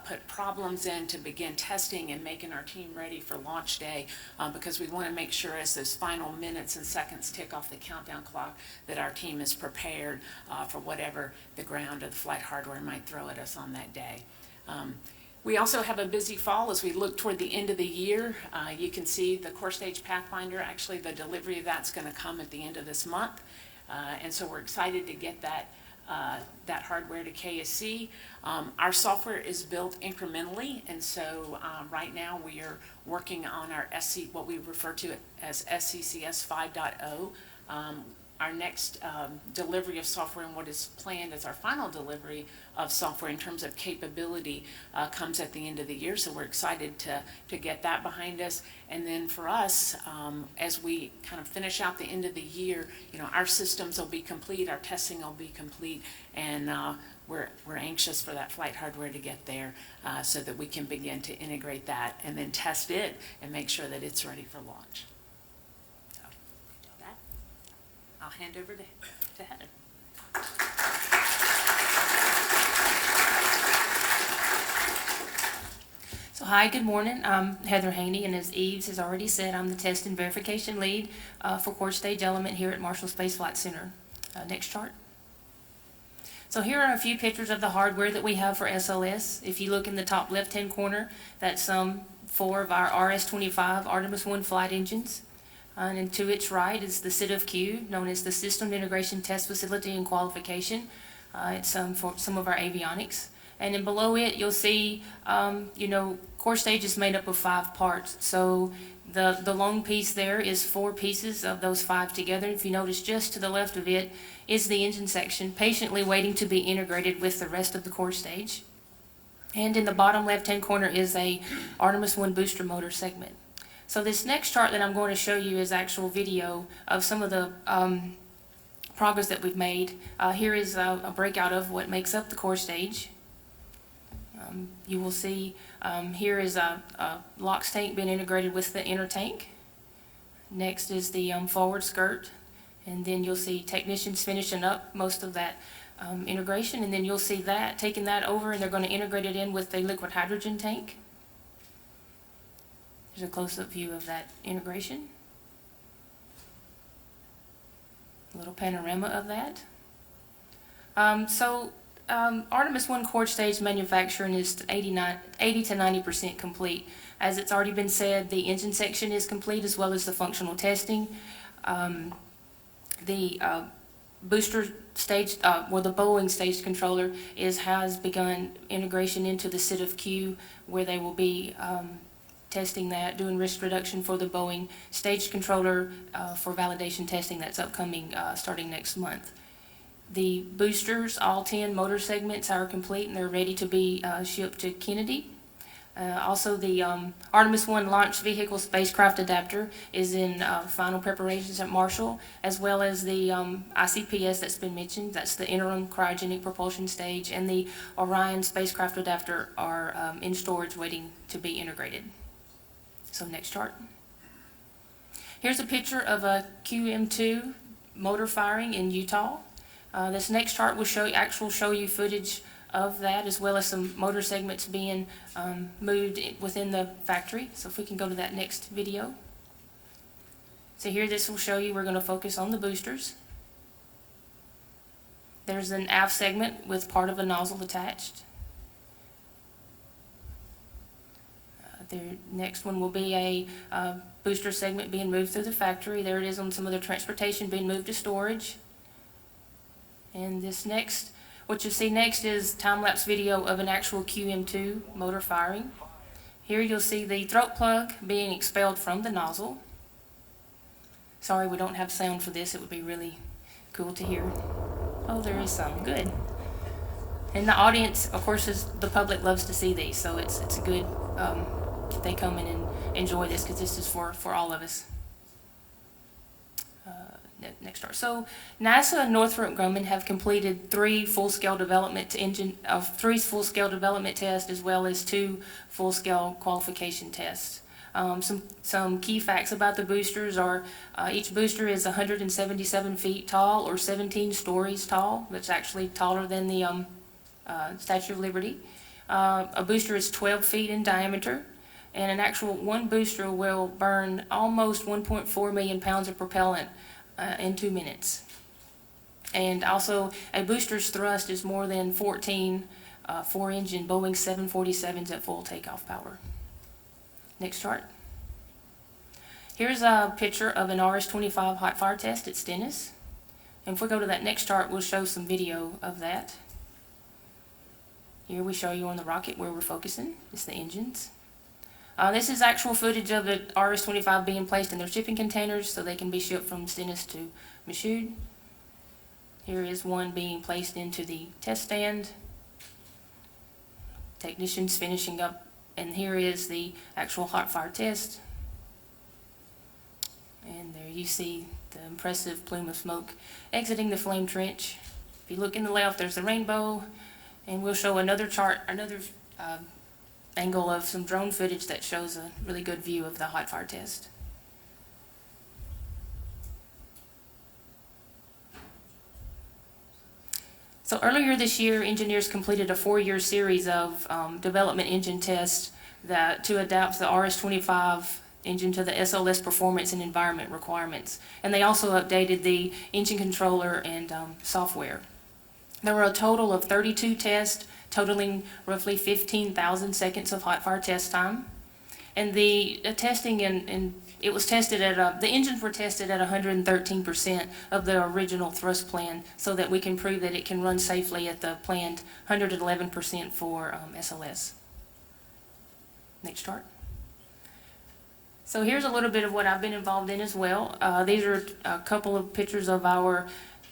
put problems in to begin testing and making our team ready for launch day, because we want to make sure as those final minutes and seconds tick off the countdown clock that our team is prepared for whatever the ground or the flight hardware might throw at us on that day. We also have a busy fall as we look toward the end of the year. You can see the core stage Pathfinder, actually the delivery of that's going to come at the end of this month. And so we're excited to get that hardware to KSC. Our software is built incrementally, and so right now we are working on our what we refer to as SCCS 5.0. Our next delivery of software and what is planned as our final delivery of software in terms of capability comes at the end of the year, so we're excited to get that behind us. And then for us, as we kind of finish out the end of the year, you know, our systems will be complete, our testing will be complete, and we're anxious for that flight hardware to get there so that we can begin to integrate that and then test it and make sure that it's ready for launch. I'll hand over to Heather. So hi, good morning. I'm Heather Haney, and as Eves has already said, I'm the test and verification lead for core stage element here at Marshall Space Flight Center. Next chart. So here are a few pictures of the hardware that we have for SLS. If you look in the top left-hand corner, that's 4 of our RS-25 Artemis 1 flight engines. And to its right is the SITF-Q, known as the System Integration Test Facility and Qualification. It's for some of our avionics. And then below it, you'll see, you know, core stage is made up of 5 parts. So the long piece there is 4 pieces of those 5 together. If you notice, just to the left of it is the engine section, patiently waiting to be integrated with the rest of the core stage. And in the bottom left-hand corner is a Artemis 1 booster motor segment. So this next chart that I'm going to show you is actual video of some of the progress that we've made. Here is a breakout of what makes up the core stage. You will see here is a LOX tank being integrated with the inner tank. Next is the forward skirt, and then you'll see technicians finishing up most of that integration, and then you'll see that, taking that over, and they're going to integrate it in with the liquid hydrogen tank. There's a close-up view of that integration. A little panorama of that. Artemis 1 core stage manufacturing is 80 to 90% complete. As it's already been said, the engine section is complete as well as the functional testing. The booster stage, the Boeing stage controller has begun integration into the SIT of Q, where they will be testing that, doing risk reduction for the Boeing stage controller for validation testing that's upcoming starting next month. The boosters, all 10 motor segments are complete and they're ready to be shipped to Kennedy. Also, the Artemis 1 launch vehicle spacecraft adapter is in final preparations at Marshall, as well as the ICPS that's been mentioned. That's the interim cryogenic propulsion stage, and the Orion spacecraft adapter are in storage waiting to be integrated. So next chart. Here's a picture of a QM2 motor firing in Utah. This next chart will show you footage of that, as well as some motor segments being moved within the factory. So if we can go to that next video. So here this will show you, we're going to focus on the boosters. There's an aft segment with part of a nozzle attached. The next one will be a booster segment being moved through the factory. There it is on some of the transportation being moved to storage. And this next, what you'll see next is time-lapse video of an actual QM2 motor firing. Here you'll see the throat plug being expelled from the nozzle. Sorry we don't have sound for this, it would be really cool to hear. Oh, there is some, good. And the audience, of course, the public loves to see these, so it's a good, they come in and enjoy this because this is for all of us. Next chart. So NASA and Northrop Grumman have completed three full-scale development tests, as well as 2 full-scale qualification tests. Some key facts about the boosters are each booster is 177 feet tall, or 17 stories tall. That's actually taller than the Statue of Liberty. A booster is 12 feet in diameter, and an actual one booster will burn almost 1.4 million pounds of propellant in 2 minutes. And also, a booster's thrust is more than 14 4-engine Boeing 747s at full takeoff power. Next chart. Here's a picture of an RS-25 hot fire test at Stennis. And if we go to that next chart, we'll show some video of that. Here we show you on the rocket where we're focusing. It's the engines. This is actual footage of the RS-25 being placed in their shipping containers so they can be shipped from Stennis to Michoud. Here is one being placed into the test stand. Technicians finishing up, and here is the actual hot fire test. And there you see the impressive plume of smoke exiting the flame trench. If you look in the left, there's the rainbow, and we'll show another chart, another angle of some drone footage that shows a really good view of the hot fire test. So earlier this year, engineers completed a 4-year series of development engine tests to adapt the RS-25 engine to the SLS performance and environment requirements. And they also updated the engine controller and software. There were a total of 32 tests, totaling roughly 15,000 seconds of hot fire test time. And the testing it was tested at the engines were tested at 113% of the original thrust plan, so that we can prove that it can run safely at the planned 111% for SLS. Next chart. So here's a little bit of what I've been involved in as well. These are a couple of pictures of our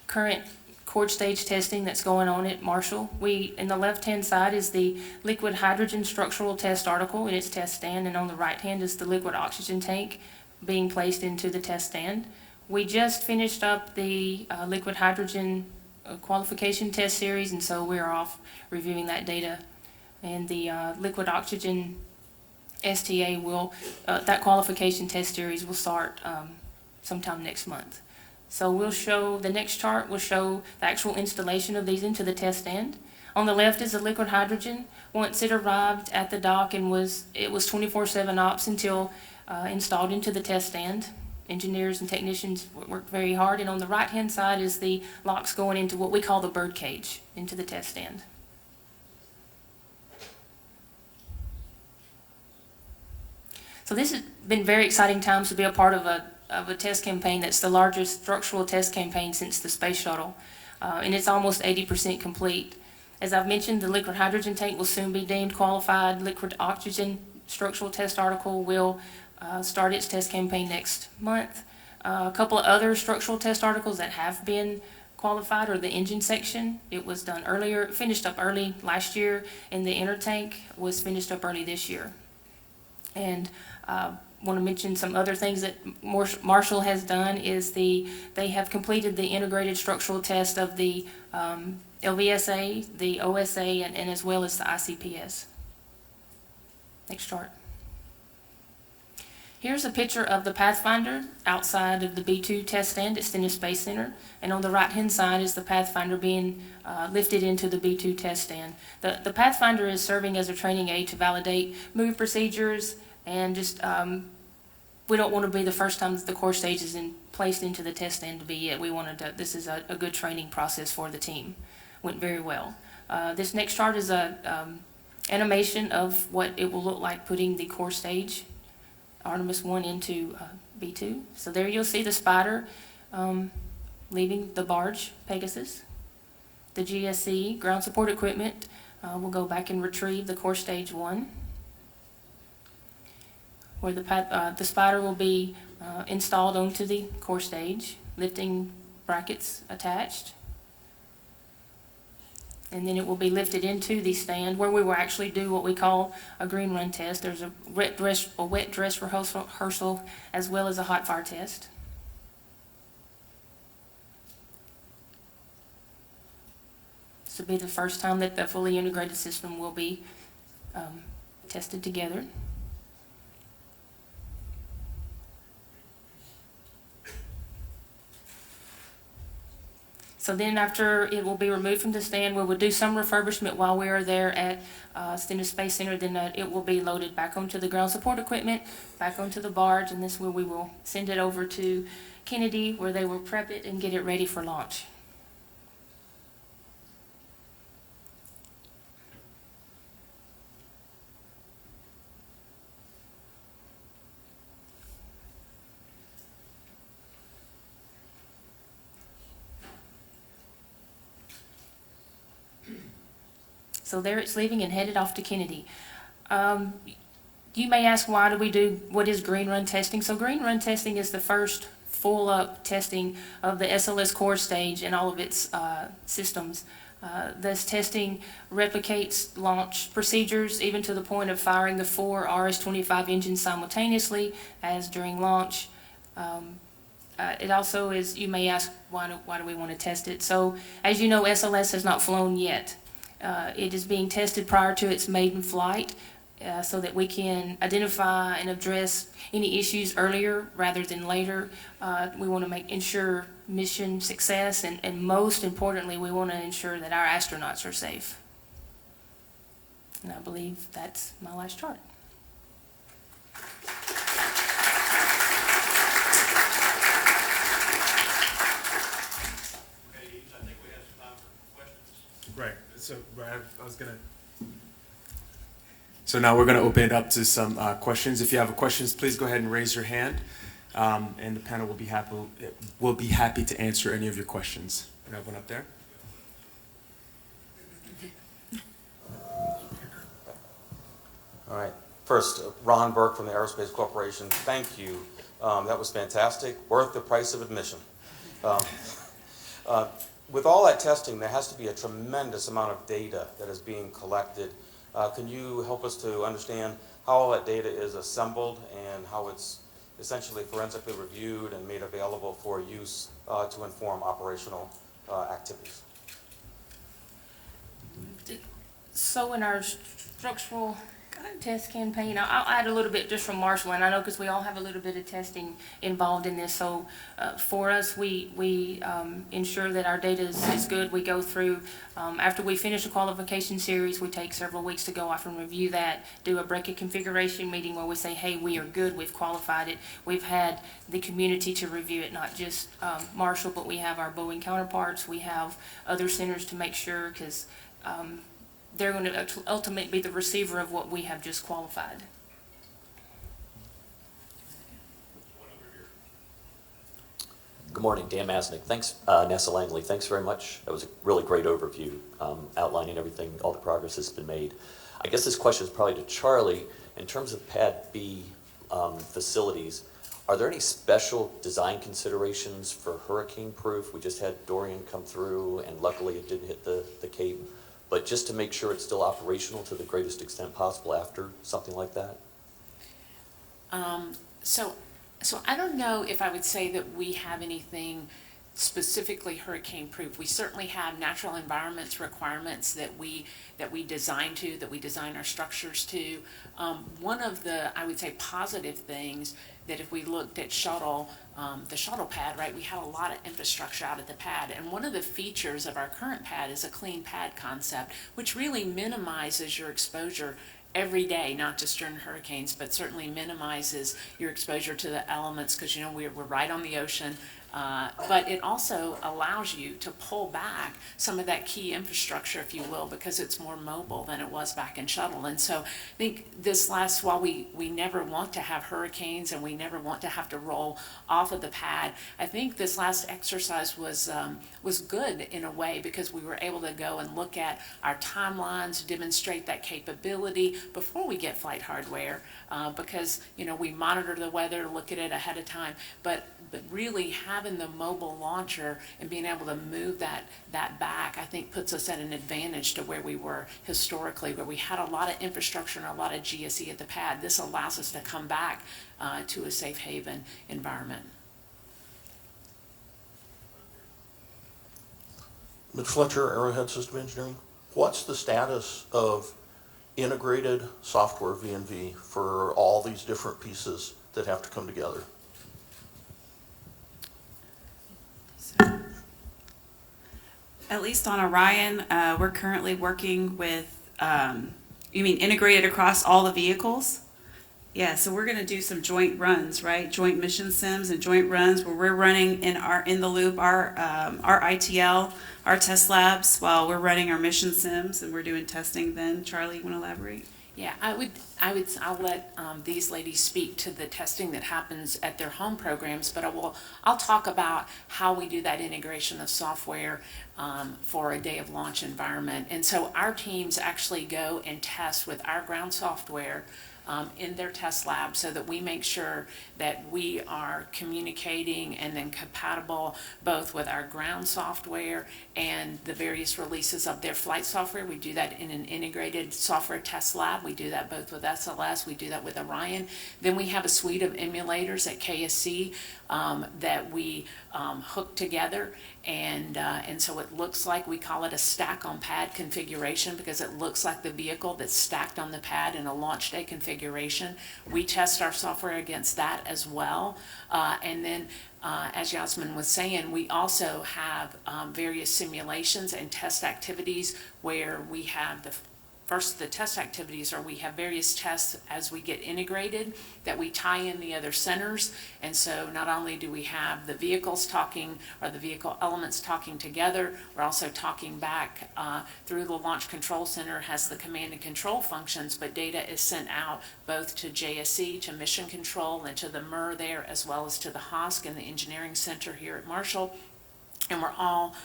current core stage testing that's going on at Marshall. In the left-hand side is the liquid hydrogen structural test article in its test stand, and on the right hand is the liquid oxygen tank being placed into the test stand. We just finished up the liquid hydrogen qualification test series, and so we're off reviewing that data. And the liquid oxygen STA that qualification test series will start sometime next month. So we'll show, the next chart will show the actual installation of these into the test stand. On the left is the liquid hydrogen. Once it arrived at the dock and it was 24/7 ops until installed into the test stand. Engineers and technicians worked very hard. And on the right-hand side is the locks going into what we call the bird cage, into the test stand. So this has been very exciting times to be a part of a test campaign that's the largest structural test campaign since the space shuttle. And it's almost 80% complete. As I've mentioned, the liquid hydrogen tank will soon be deemed qualified. Liquid oxygen structural test article will start its test campaign next month. A couple of other structural test articles that have been qualified are the engine section. It was done earlier, finished up early last year, and the inner tank was finished up early this year. And want to mention some other things that Marshall has done is they have completed the integrated structural test of the LVSA, the OSA, and as well as the ICPS. Next chart. Here's a picture of the Pathfinder outside of the B2 test stand at Stennis Space Center, and on the right-hand side is the Pathfinder being lifted into the B2 test stand. The Pathfinder is serving as a training aid to validate move procedures, and just we don't want to be the first time that the core stage is placed into the test stand to be it. We wanted to, this is a good training process for the team. Went very well. This next chart is a animation of what it will look like putting the core stage Artemis 1 into B2. So there you'll see the Spider leaving the barge Pegasus. The GSE, ground support equipment, will go back and retrieve the core stage 1, where the Spider will be installed onto the core stage, lifting brackets attached. And then it will be lifted into the stand where we will actually do what we call a green run test. There's a wet dress rehearsal as well as a hot fire test. This will be the first time that the fully integrated system will be tested together. So then after it will be removed from the stand, we will do some refurbishment while we are there at Stennis Space Center. Then it will be loaded back onto the ground support equipment, back onto the barge, and this is where we will send it over to Kennedy, where they will prep it and get it ready for launch. So there it's leaving and headed off to Kennedy. You may ask, why do we do, what is green run testing? So green run testing is the first full up testing of the SLS core stage and all of its systems. This testing replicates launch procedures even to the point of firing the 4 RS-25 engines simultaneously as during launch. It also is, you may ask, why do we want to test it? So as you know, SLS has not flown yet. It is being tested prior to its maiden flight so that we can identify and address any issues earlier rather than later. We want to ensure mission success, and most importantly, we want to ensure that our astronauts are safe. And I believe that's my last chart. Right. So now we're gonna open it up to some questions. If you have questions, please go ahead and raise your hand, and the panel will be happy to answer any of your questions. We have one up there. All right. First, Ron Burke from the Aerospace Corporation. Thank you. That was fantastic. Worth the price of admission. With all that testing, there has to be a tremendous amount of data that is being collected. Can you help us to understand how all that data is assembled and how it's essentially forensically reviewed and made available for use to inform operational activities? So in our structural Test campaign. I'll add a little bit just from Marshall, and I know because we all have a little bit of testing involved in this. So for us, we ensure that our data is good. We go through, after we finish a qualification series, we take several weeks to go off and review that, do a break of configuration meeting where we say, hey, we are good, we've qualified it. We've had the community to review it, not just Marshall, but we have our Boeing counterparts. We have other centers to make sure, because they're going to ultimately be the receiver of what we have just qualified. Good morning, Dan Masnick. Thanks, Nessa Langley. Thanks very much. That was a really great overview, outlining everything, all the progress that's been made. I guess this question is probably to Charlie. In terms of Pad B facilities, are there any special design considerations for hurricane proof? We just had Dorian come through, and luckily it didn't hit the Cape. But just to make sure it's still operational to the greatest extent possible after something like that? So I don't know if I would say that we have anything specifically hurricane proof. We certainly have natural environments requirements that we design to, that we design our structures to. One of the, I would say, positive things that if we looked at shuttle, the shuttle pad, right, we had a lot of infrastructure out at the pad. And one of the features of our current pad is a clean pad concept, which really minimizes your exposure every day, not just during hurricanes, but certainly minimizes your exposure to the elements, because, you know, we're right on the ocean. But it also allows you to pull back some of that key infrastructure, if you will, because it's more mobile than it was back in shuttle. And so I think this last, while we never want to have hurricanes and we never want to have to roll off of the pad, I think this last exercise was good in a way, because we were able to go and look at our timelines, demonstrate that capability before we get flight hardware, because, you know, we monitor the weather, look at it ahead of time, but really having the mobile launcher and being able to move that back, I think puts us at an advantage to where we were historically, where we had a lot of infrastructure and a lot of GSE at the pad. This allows us to come back to a safe haven environment. Mitch Fletcher, Arrowhead System Engineering. What's the status of integrated software V&V for all these different pieces that have to come together? At least on Orion, we're currently working with, you mean integrated across all the vehicles? Yeah, so we're gonna do some joint runs, right? Joint mission sims and joint runs where we're running in the loop our ITL, our test labs, while we're running our mission sims and we're doing testing then. Charlie, you wanna elaborate? Yeah, I'll let these ladies speak to the testing that happens at their home programs, but I'll talk about how we do that integration of software for a day of launch environment. And so our teams actually go and test with our ground software in their test lab, so that we make sure that we are communicating and then compatible both with our ground software and the various releases of their flight software. We do that in an integrated software test lab. We do that both with SLS, we do that with Orion. Then we have a suite of emulators at KSC that we hook together, and so it looks like, we call it a stack on pad configuration, because it looks like the vehicle that's stacked on the pad in a launch day configuration. We test our software against that as well, and then as Yasmin was saying, we also have various simulations and test activities where we have the test activities, or we have various tests as we get integrated that we tie in the other centers. And so not only do we have the vehicles talking, or the vehicle elements talking together, we're also talking back through the Launch Control Center, has the command and control functions, but data is sent out both to JSC, to Mission Control, and to the MER there, as well as to the HOSC and the Engineering Center here at Marshall. And we're all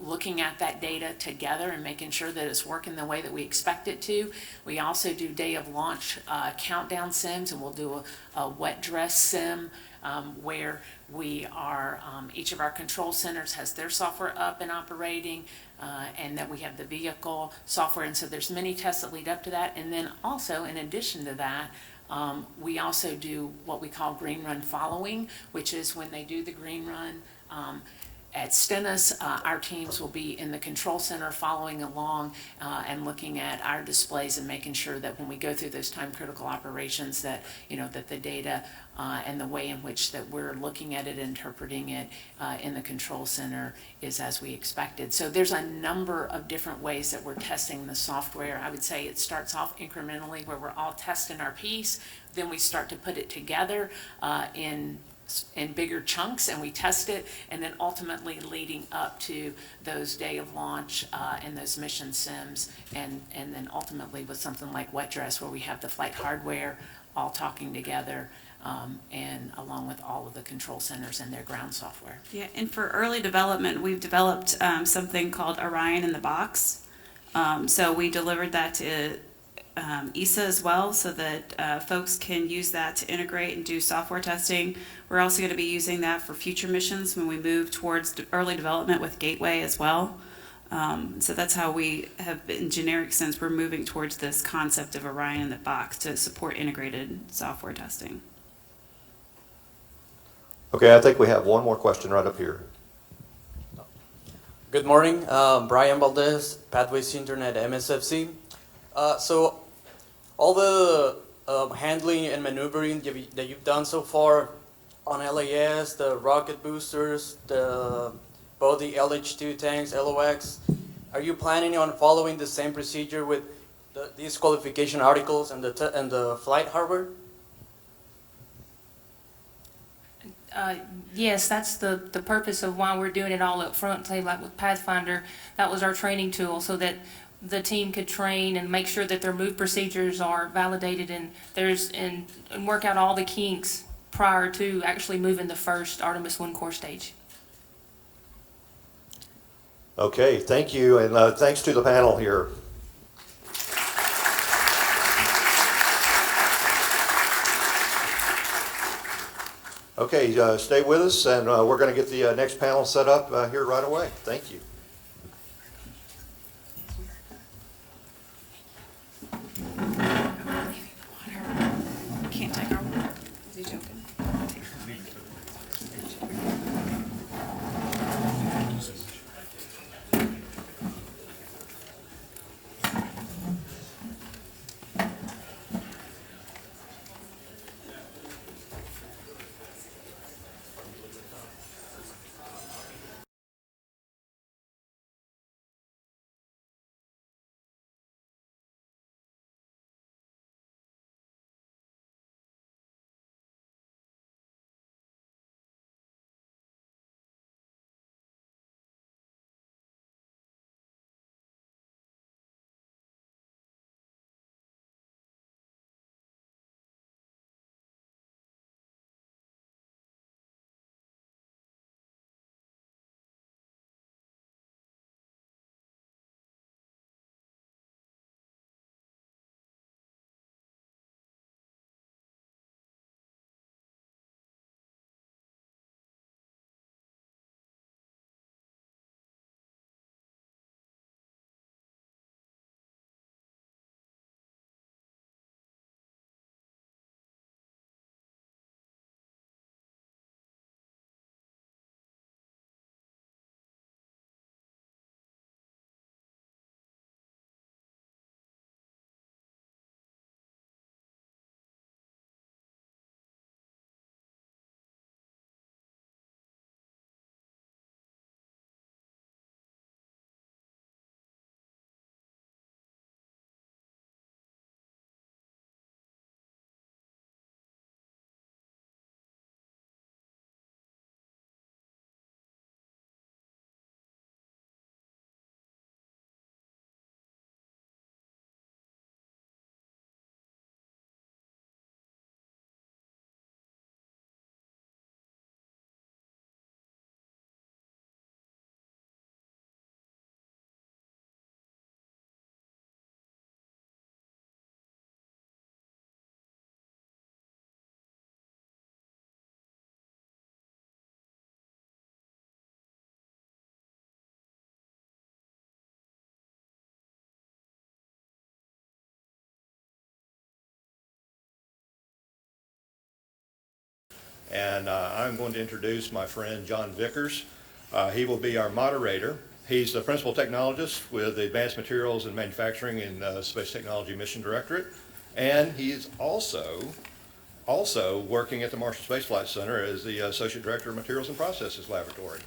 looking at that data together and making sure that it's working the way that we expect it to. We also do day of launch countdown sims, and we'll do a wet dress sim where we are, each of our control centers has their software up and operating, and that we have the vehicle software. And so there's many tests that lead up to that. And then also, in addition to that, we also do what we call green run following, which is when they do the green run, At Stennis, our teams will be in the control center following along and looking at our displays and making sure that when we go through those time critical operations that, that the data and the way in which that we're looking at it, interpreting it in the control center is as we expected. So there's a number of different ways that we're testing the software. I would say it starts off incrementally where we're all testing our piece, then we start to put it together in bigger chunks and we test it, and then ultimately leading up to those day of launch and those mission sims, and then ultimately with something like wet dress where we have the flight hardware all talking together and along with all of the control centers and their ground software. Yeah, and for early development, we've developed something called Orion in the Box. So we delivered that to ESA as well, so that folks can use that to integrate and do software testing. We're also going to be using that for future missions when we move towards early development with Gateway as well. So that's how we have, in generic sense, we're moving towards this concept of Orion in the Box to support integrated software testing. Okay, I think we have one more question right up here. Good morning, Brian Valdez, Pathways Internet MSFC. So all the handling and maneuvering that you've done so far on LAS, the rocket boosters, both the LH2 tanks, LOX, are you planning on following the same procedure with these qualification articles and the flight hardware? Yes, that's the purpose of why we're doing it all up front. Say like with Pathfinder, that was our training tool so that the team could train and make sure that their move procedures are validated and and work out all the kinks prior to actually moving the first Artemis 1 core stage. Okay, thank you, and thanks to the panel here. Okay, stay with us, and we're going to get the next panel set up here right away. Thank you. Can't take our water. Is he joking? And I'm going to introduce my friend John Vickers. He will be our moderator. He's the principal technologist with the Advanced Materials and Manufacturing in Space Technology Mission Directorate. And he is also working at the Marshall Space Flight Center as the Associate Director of Materials and Processes Laboratory.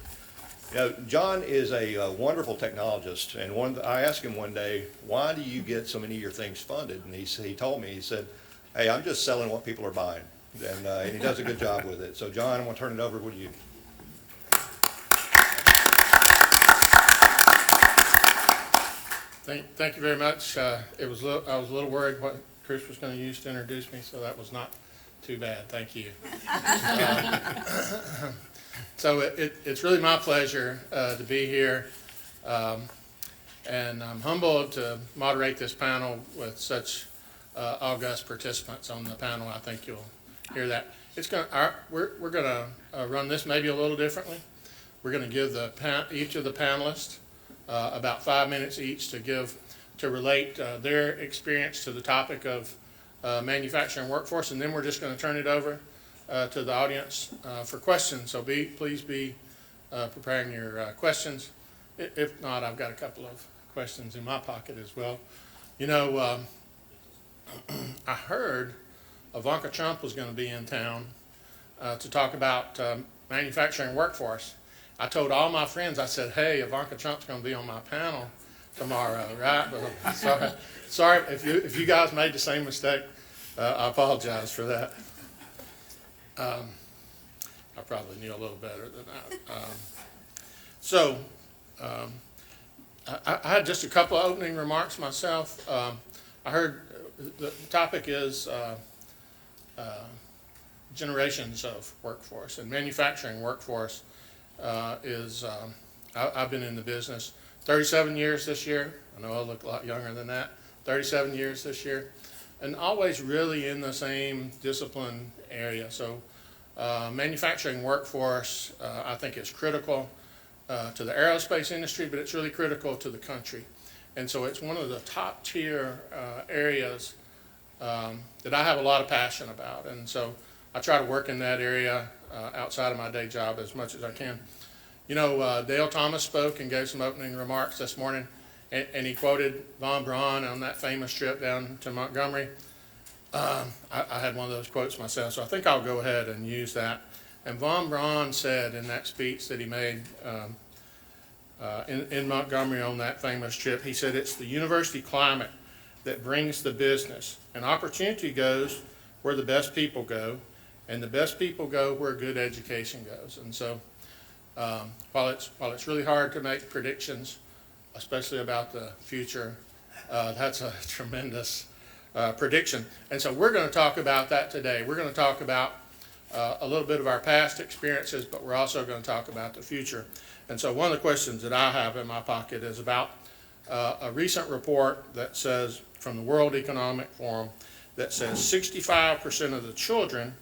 You know, John is a wonderful technologist, and I asked him one day, why do you get so many of your things funded? And he told me, he said, hey, I'm just selling what people are buying, and he does a good job with it. So John, I'm going to turn it over to you. Thank you very much. I was a little worried what Chris was going to use to introduce me, so that was not too bad. Thank you. So it's really my pleasure to be here, and I'm humbled to moderate this panel with such august participants on the panel. I think you'll hear that. We're going to run this maybe a little differently. We're going to give each of the panelists about 5 minutes each to relate their experience to the topic of manufacturing workforce, and then we're just going to turn it over to the audience for questions. So please be preparing your questions. If not, I've got a couple of questions in my pocket as well. You know, I heard Ivanka Trump was going to be in town to talk about manufacturing workforce. I told all my friends, I said, hey, Ivanka Trump's going to be on my panel tomorrow, right? But sorry if you guys made the same mistake. I apologize for that. I probably knew a little better than that. I had just a couple of opening remarks myself. I heard the topic is generations of workforce, and manufacturing workforce I've been in the business 37 years this year. I know I look a lot younger than that. 37 years this year, and always really in the same discipline area. So manufacturing workforce, I think, is critical to the aerospace industry, but it's really critical to the country. And so it's one of the top tier areas that I have a lot of passion about. And so I try to work in that area outside of my day job as much as I can. You know, Dale Thomas spoke and gave some opening remarks this morning, and he quoted von Braun on that famous trip down to Montgomery. I had one of those quotes myself, so I think I'll go ahead and use that. And von Braun said in that speech that he made in Montgomery on that famous trip, he said, it's the university climate that brings the business. And opportunity goes where the best people go, and the best people go where good education goes. And so while it's really hard to make predictions, especially about the future, that's a tremendous prediction. And so we're going to talk about that today. We're going to talk about a little bit of our past experiences, but we're also going to talk about the future. And so one of the questions that I have in my pocket is about a recent report that says, from the World Economic Forum, that says 65% of the children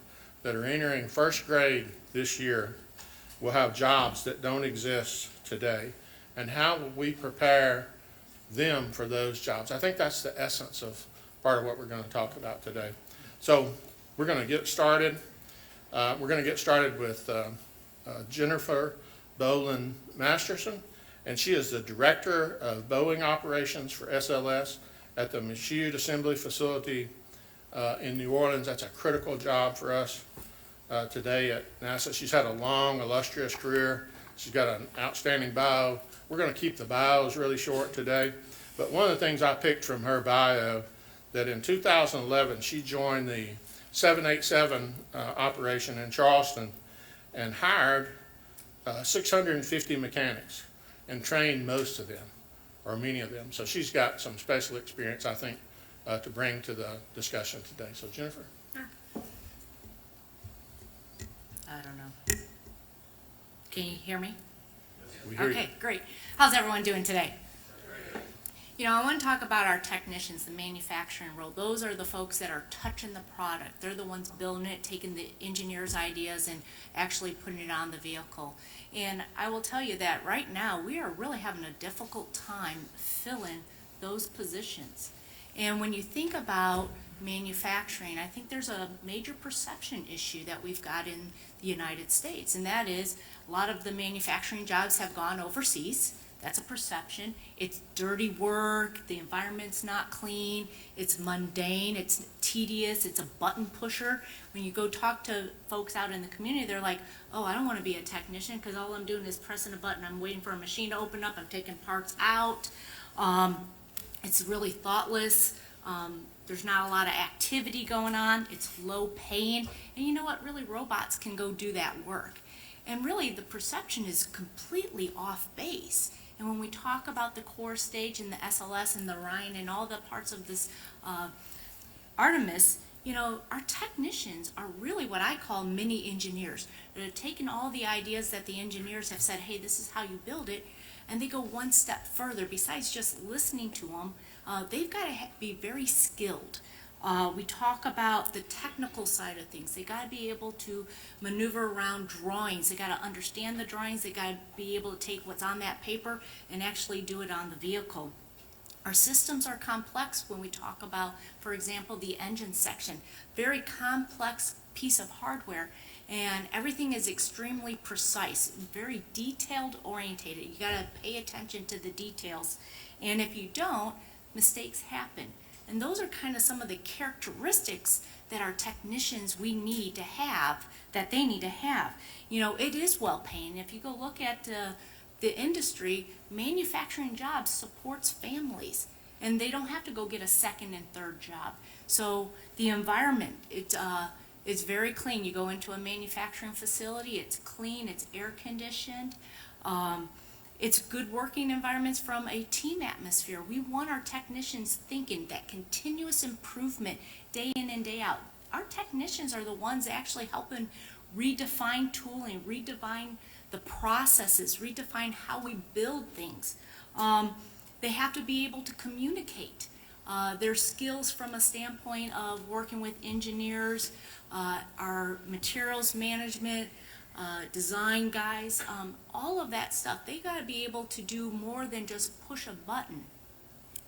that are entering first grade this year will have jobs that don't exist today. And how will we prepare them for those jobs? I think that's the essence of part of what we're going to talk about today. So we're going to get started. We're going to get started with Jennifer Boland Masterson, and she is the Director of Boeing Operations for SLS at the Michoud Assembly Facility in New Orleans. That's a critical job for us today at NASA. She's had a long, illustrious career. She's got an outstanding bio. We're going to keep the bios really short today, but one of the things I picked from her bio, that in 2011 she joined the 787 operation in Charleston and hired 650 mechanics and trained most of them, or many of them. So she's got some special experience, I think, to bring to the discussion today. So Jennifer. I don't know. Can you hear me? We hear Okay, you. great. How's everyone doing today? You know, I want to talk about our technicians, the manufacturing role. Those are the folks that are touching the product. They're the ones building it, taking the engineers' ideas and actually putting it on the vehicle. And I will tell you that right now we are really having a difficult time filling those positions. And when you think about manufacturing, I think there's a major perception issue that we've got in the United States, and that is a lot of the manufacturing jobs have gone overseas. That's a perception. It's dirty work, the environment's not clean, it's mundane, it's tedious, it's a button pusher. When you go talk to folks out in the community, they're like, oh, I don't want to be a technician because all I'm doing is pressing a button. I'm waiting for a machine to open up, I'm taking parts out. It's really thoughtless. There's not a lot of activity going on. It's low paying. And you know what? Really, robots can go do that work. And really, the perception is completely off base. And when we talk about the core stage and the SLS and the Orion and all the parts of this Artemis, you know, our technicians are really what I call mini engineers. They're taking all the ideas that the engineers have said, hey, this is how you build it, and they go one step further. Besides just listening to them, they've got to be very skilled. We talk about the technical side of things. They got to be able to maneuver around drawings. They got to understand the drawings. They got to be able to take what's on that paper and actually do it on the vehicle. Our systems are complex when we talk about, for example, the engine section. Very complex piece of hardware, and everything is extremely precise, very detailed orientated. You got to pay attention to the details, and if you don't, mistakes happen. And those are kind of some of the characteristics that our technicians we need to have, that they need to have. You know, it is well paying. If you go look at the industry, manufacturing jobs supports families, and they don't have to go get a second and third job. So the environment, it's very clean. You go into a manufacturing facility, it's clean, it's air conditioned. It's good working environments from a team atmosphere. We want our technicians thinking that continuous improvement day in and day out. Our technicians are the ones actually helping redefine tooling, redefine the processes, redefine how we build things. They have to be able to communicate. Their skills from a standpoint of working with engineers, our materials management, design guys, all of that stuff, they got to be able to do more than just push a button.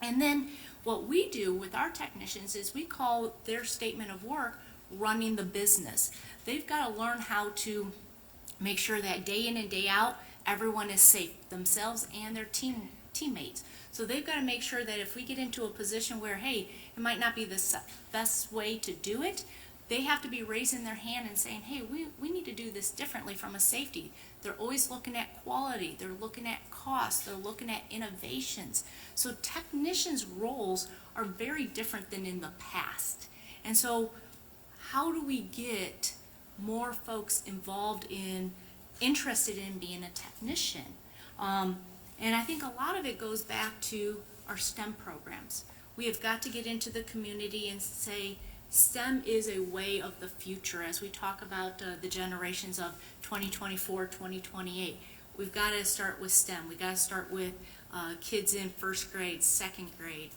And then what we do with our technicians is we call their statement of work running the business. They've got to learn how to make sure that day in and day out everyone is safe, themselves and their teammates. So they've got to make sure that if we get into a position where, hey, it might not be the best way to do it, they have to be raising their hand and saying, hey, we need to do this differently from a safety. They're always looking at quality, they're looking at cost, they're looking at innovations. So technicians' roles are very different than in the past. And so how do we get more folks involved interested in being a technician? And I think a lot of it goes back to our STEM programs. We have got to get into the community and say, STEM is a way of the future as we talk about the generations of 2024, 2028. We've got to start with STEM. We've got to start with kids in first grade, second grade,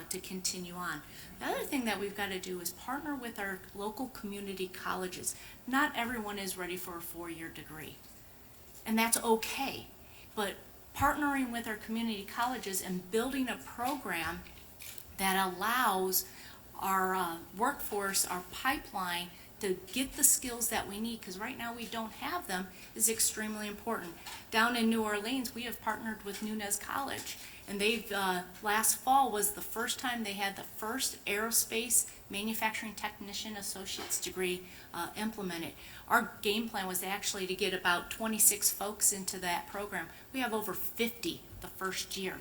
to continue on. The other thing that we've got to do is partner with our local community colleges. Not everyone is ready for a four-year degree, and that's okay. But partnering with our community colleges and building a program that allows our workforce, our pipeline, to get the skills that we need, because right now we don't have them, is extremely important. Down in New Orleans, we have partnered with Nunez College, and they've, last fall was the first time they had the first aerospace manufacturing technician associate's degree implemented. Our game plan was actually to get about 26 folks into that program. We have over 50 the first year,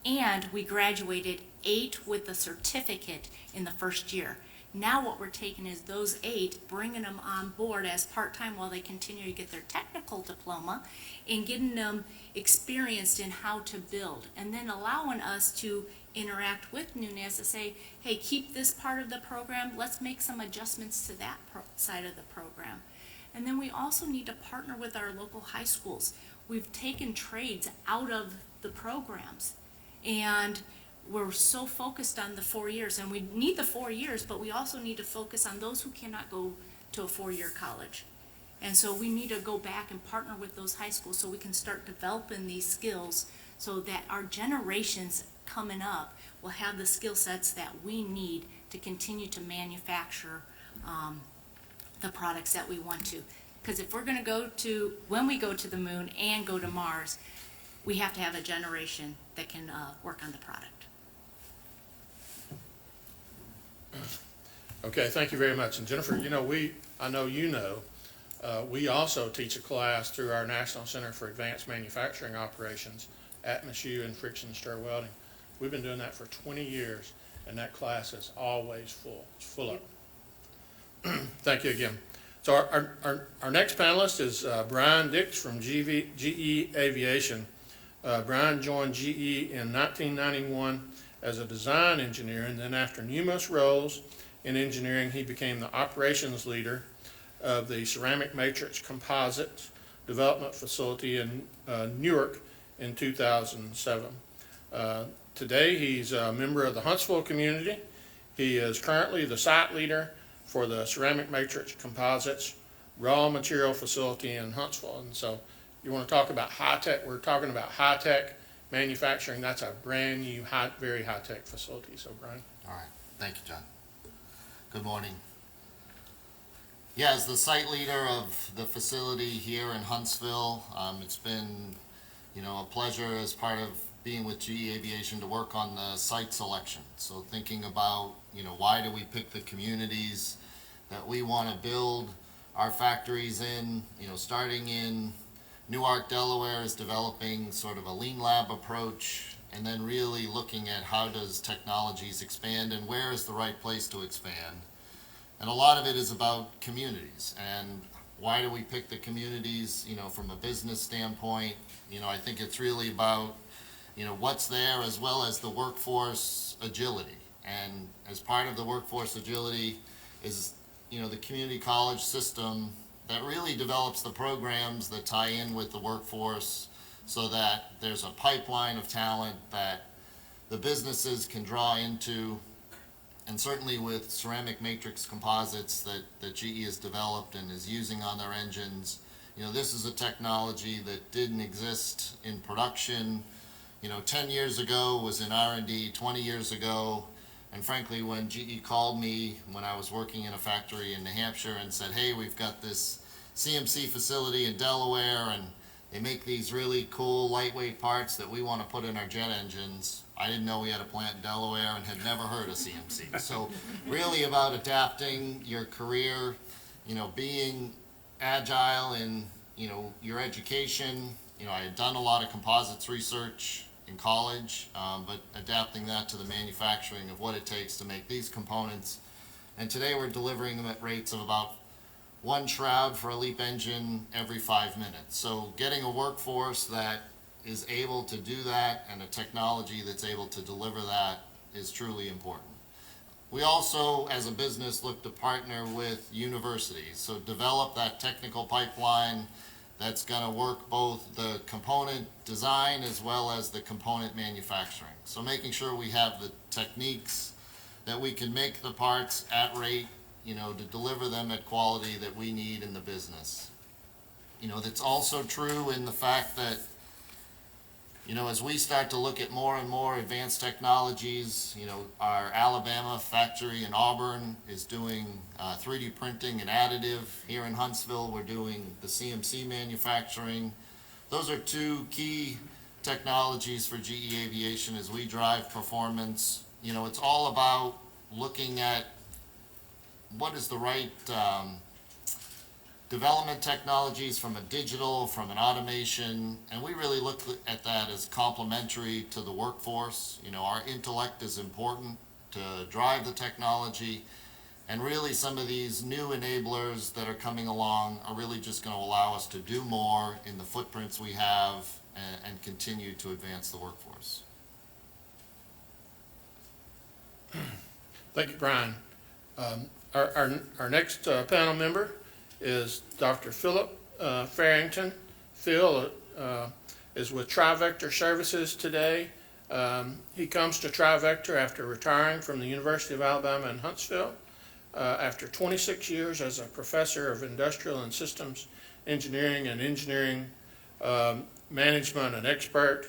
and we graduated 8 with a certificate in the first year. Now what we're taking is those 8, bringing them on board as part-time while they continue to get their technical diploma, and getting them experienced in how to build, and then allowing us to interact with Nunez to say, hey, keep this part of the program, let's make some adjustments to that side of the program. And then we also need to partner with our local high schools. We've taken trades out of the programs, and we're so focused on the 4 years, and we need the 4 years, but we also need to focus on those who cannot go to a 4-year college. And so we need to go back and partner with those high schools so we can start developing these skills so that our generations coming up will have the skill sets that we need to continue to manufacture the products that we want to. Because if we're going to when we go to the moon and go to Mars, we have to have a generation that can work on the product. Okay, thank you very much. And Jennifer, you know, I know you know, we also teach a class through our National Center for Advanced Manufacturing Operations at MSU in friction stir welding. We've been doing that for 20 years, and that class is always full. It's full up. Thank you again. So our next panelist is Brian Dix from GE Aviation. Brian joined GE in 1991 as a design engineer, and then after numerous roles in engineering, he became the operations leader of the ceramic matrix composites development facility in Newark in 2007. Today, he's a member of the Huntsville community. He is currently the site leader for the ceramic matrix composites raw material facility in Huntsville. And so you want to talk about high-tech, we're talking about high-tech manufacturing. That's a brand new, very high-tech facility. So, Brian. All right. Thank you, John. Good morning. Yeah, as the site leader of the facility here in Huntsville, it's been, a pleasure as part of being with GE Aviation to work on the site selection. So thinking about, why do we pick the communities that we want to build our factories in, starting in Newark, Delaware is developing sort of a lean lab approach, and then really looking at how does technologies expand and where is the right place to expand. And a lot of it is about communities. And why do we pick the communities, from a business standpoint? I think it's really about, what's there as well as the workforce agility. And as part of the workforce agility is, the community college system that really develops the programs that tie in with the workforce so that there's a pipeline of talent that the businesses can draw into. And certainly with ceramic matrix composites that GE has developed and is using on their engines, this is a technology that didn't exist in production, 10 years ago, was in R&D 20 years ago. And frankly, when GE called me when I was working in a factory in New Hampshire and said, hey, we've got this CMC facility in Delaware and they make these really cool lightweight parts that we want to put in our jet engines, I didn't know we had a plant in Delaware and had never heard of CMC. So really about adapting your career, being agile in, your education. I had done a lot of composites research in college, but adapting that to the manufacturing of what it takes to make these components. And today we're delivering them at rates of about 1 shroud for a LEAP engine every 5 minutes. So getting a workforce that is able to do that and a technology that's able to deliver that is truly important. We also, as a business, look to partner with universities. So develop that technical pipeline that's going to work both the component design as well as the component manufacturing. So making sure we have the techniques that we can make the parts at rate, to deliver them at quality that we need in the business. That's also true in the fact that, as we start to look at more and more advanced technologies, our Alabama factory in Auburn is doing 3D printing and additive. Here in Huntsville, we're doing the CMC manufacturing. Those are 2 key technologies for GE Aviation as we drive performance. It's all about looking at what is the right development technologies from a digital, from an automation, and we really look at that as complementary to the workforce. Our intellect is important to drive the technology, and really some of these new enablers that are coming along are really just going to allow us to do more in the footprints we have and continue to advance the workforce. Thank you, Brian. Our next panel member is Dr. Philip Farrington. Phil is with Trivector Services today. He comes to Trivector after retiring from the University of Alabama in Huntsville. After 26 years as a professor of industrial and systems engineering and engineering management, an expert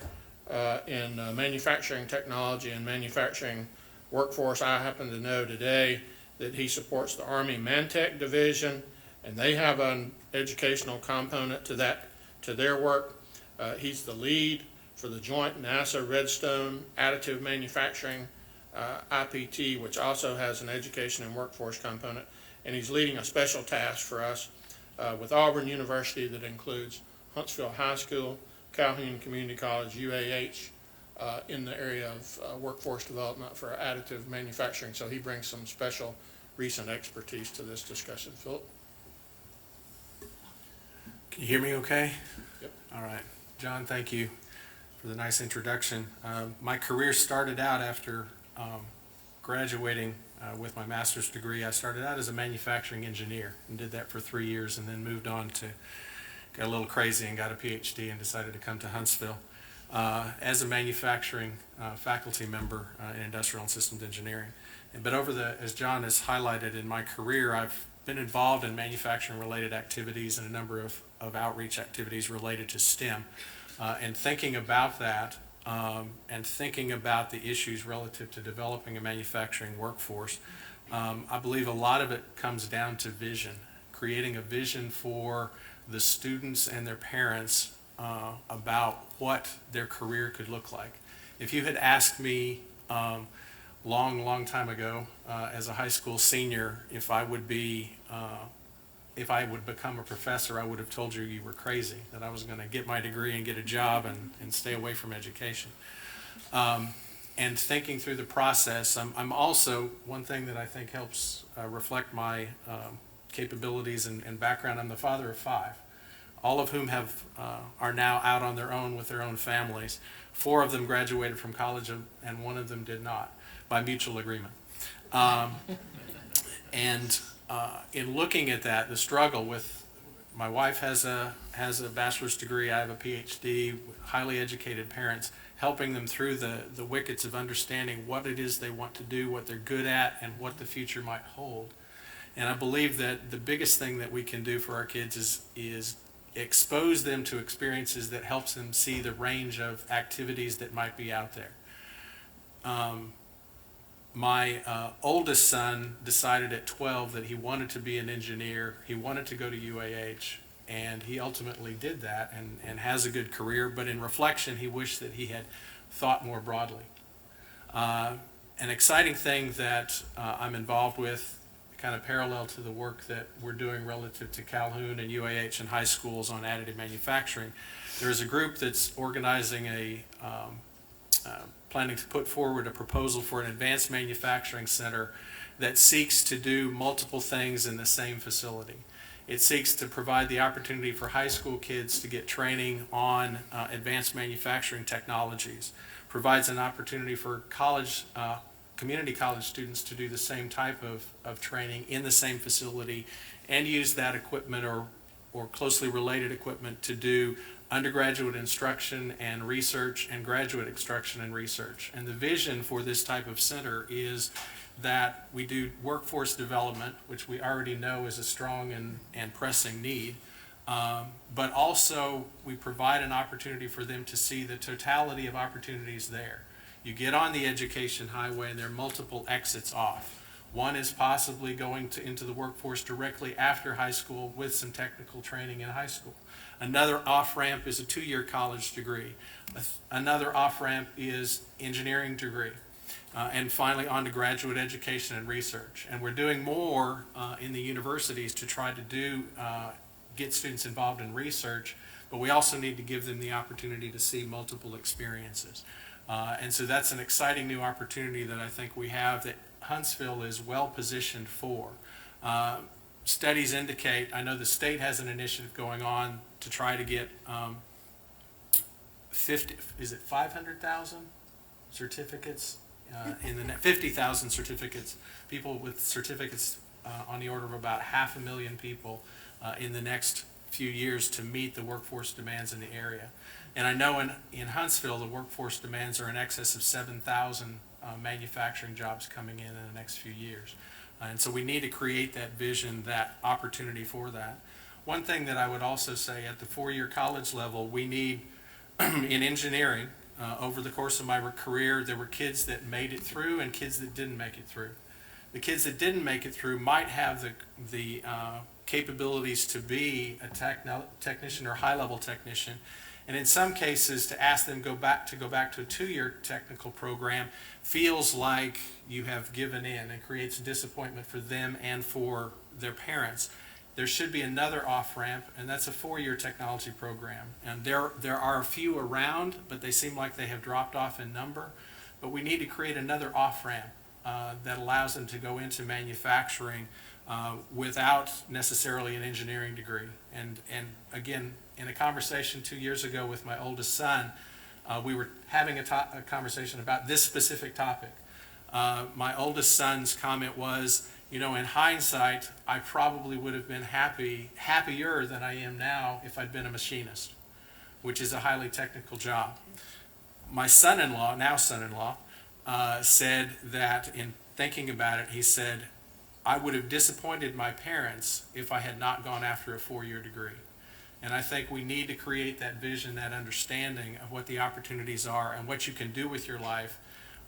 in manufacturing technology and manufacturing workforce. I happen to know today that he supports the Army Mantech Division, and they have an educational component to their work. He's the lead for the joint NASA Redstone Additive Manufacturing IPT, which also has an education and workforce component, and he's leading a special task for us with Auburn University that includes Huntsville High School, Calhoun Community College, UAH, in the area of workforce development for additive manufacturing. So he brings some special recent expertise to this discussion. Philip? Can you hear me okay? Yep. All right. John, thank you for the nice introduction. My career started out after graduating with my master's degree. I started out as a manufacturing engineer and did that for 3 years, and then moved on to, got a little crazy and got a PhD and decided to come to Huntsville as a manufacturing faculty member in industrial and systems engineering. But as John has highlighted, in my career, I've been involved in manufacturing related activities and a number of outreach activities related to STEM. And thinking about that, and thinking about the issues relative to developing a manufacturing workforce, I believe a lot of it comes down to vision, creating a vision for the students and their parents about what their career could look like. If you had asked me long time ago as a high school senior if I would become a professor, I would have told you were crazy, that I was going to get my degree and get a job and stay away from education. And thinking through the process, I'm also, one thing that I think helps reflect my capabilities and background, I'm the father of 5, all of whom are now out on their own with their own families. 4 of them graduated from college and 1 of them did not, by mutual agreement. In looking at that, the struggle with, my wife has a bachelor's degree, I have a PhD, highly educated parents, helping them through the wickets of understanding what it is they want to do, what they're good at, and what the future might hold. And I believe that the biggest thing that we can do for our kids is expose them to experiences that helps them see the range of activities that might be out there. My oldest son decided at 12 that he wanted to be an engineer. He wanted to go to UAH, and he ultimately did that and has a good career. But in reflection, he wished that he had thought more broadly. An exciting thing that I'm involved with, kind of parallel to the work that we're doing relative to Calhoun and UAH and high schools on additive manufacturing, there is a group that's organizing planning to put forward a proposal for an advanced manufacturing center that seeks to do multiple things in the same facility. It seeks to provide the opportunity for high school kids to get training on advanced manufacturing technologies, provides an opportunity for community college students to do the same type of training in the same facility and use that equipment or closely related equipment to do undergraduate instruction and research and graduate instruction and research. And the vision for this type of center is that we do workforce development, which we already know is a strong and pressing need, but also we provide an opportunity for them to see the totality of opportunities there. You get on the education highway and there are multiple exits off. One is possibly going into the workforce directly after high school with some technical training in high school. Another off-ramp is a 2-year college degree. Another off-ramp is engineering degree. And finally on to graduate education and research. And we're doing more in the universities to try to get students involved in research, but we also need to give them the opportunity to see multiple experiences. And so that's an exciting new opportunity that I think we have that Huntsville is well positioned for. Studies indicate, I know the state has an initiative going on to try to get 500,000 certificates, 50,000 certificates, people with certificates on the order of about 500,000 people in the next few years to meet the workforce demands in the area. And I know in Huntsville, the workforce demands are in excess of 7,000 manufacturing jobs coming in the next few years. And so we need to create that vision, that opportunity for that. One thing that I would also say at the 4-year college level, we need, in engineering, Over the course of my career, there were kids that made it through and kids that didn't make it through. The kids that didn't make it through might have the capabilities to be a technician or high-level technician, and in some cases, to ask them to go back to a 2-year technical program feels like you have given in and creates disappointment for them and for their parents. There should be another off-ramp, and that's a 4-year technology program. And there are a few around, but they seem like they have dropped off in number. But we need to create another off-ramp that allows them to go into manufacturing without necessarily an engineering degree. And again, in a conversation 2 years ago with my oldest son, we were having a conversation about this specific topic. My oldest son's comment was, you know, in hindsight, I probably would have been happier than I am now if I'd been a machinist, which is a highly technical job. My son-in-law, now son-in-law, said that in thinking about it, he said, I would have disappointed my parents if I had not gone after a 4-year degree. And I think we need to create that vision, that understanding of what the opportunities are and what you can do with your life.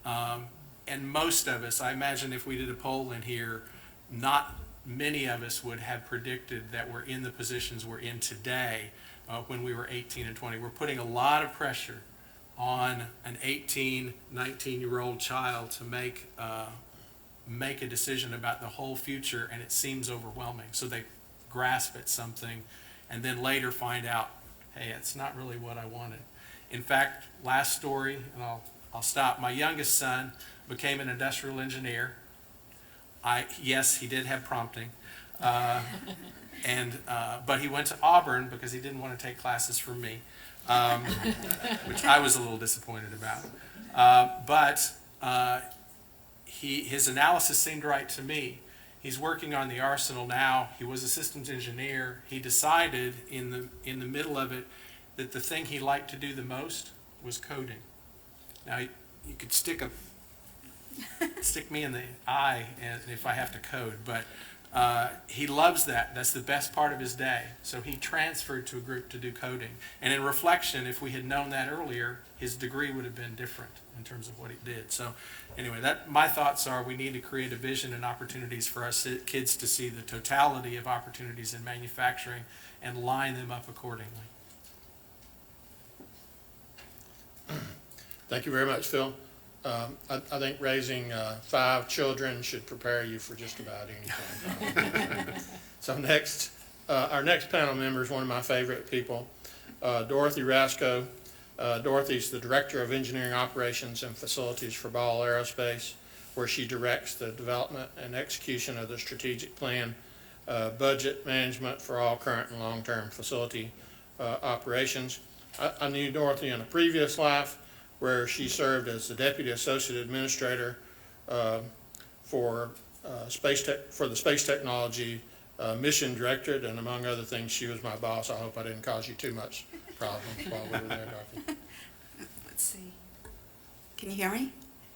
And most of us, I imagine if we did a poll in here, not many of us would have predicted that we're in the positions we're in today when we were 18 and 20. We're putting a lot of pressure on an 18, 19-year-old child to make a decision about the whole future, and it seems overwhelming. So they grasp at something and then later find out, hey, it's not really what I wanted. In fact, last story, and I'll stop. My youngest son became an industrial engineer. Yes, he did have prompting, but he went to Auburn because he didn't want to take classes from me, which I was a little disappointed about. His analysis seemed right to me. He's working on the Arsenal now. He was a systems engineer. He decided in the middle of it that the thing he liked to do the most was coding. Now, you could stick me in the eye if I have to code, but he loves that. That's the best part of his day. So he transferred to a group to do coding. And in reflection, if we had known that earlier, his degree would have been different in terms of what he did. So anyway, my thoughts are we need to create a vision and opportunities for our kids to see the totality of opportunities in manufacturing and line them up accordingly. Thank you very much, Phil. I think raising 5 children should prepare you for just about anything. So next, our next panel member is one of my favorite people, Dorothy Rasko. Dorothy's the Director of Engineering Operations and Facilities for Ball Aerospace, where she directs the development and execution of the strategic plan, budget management for all current and long-term facility operations. I knew Dorothy in a previous life where she served as the Deputy Associate Administrator for the Space Technology Mission Directorate, and among other things, she was my boss. I hope I didn't cause you too much problems while we were there, Dorothy. Let's see. Can you hear me?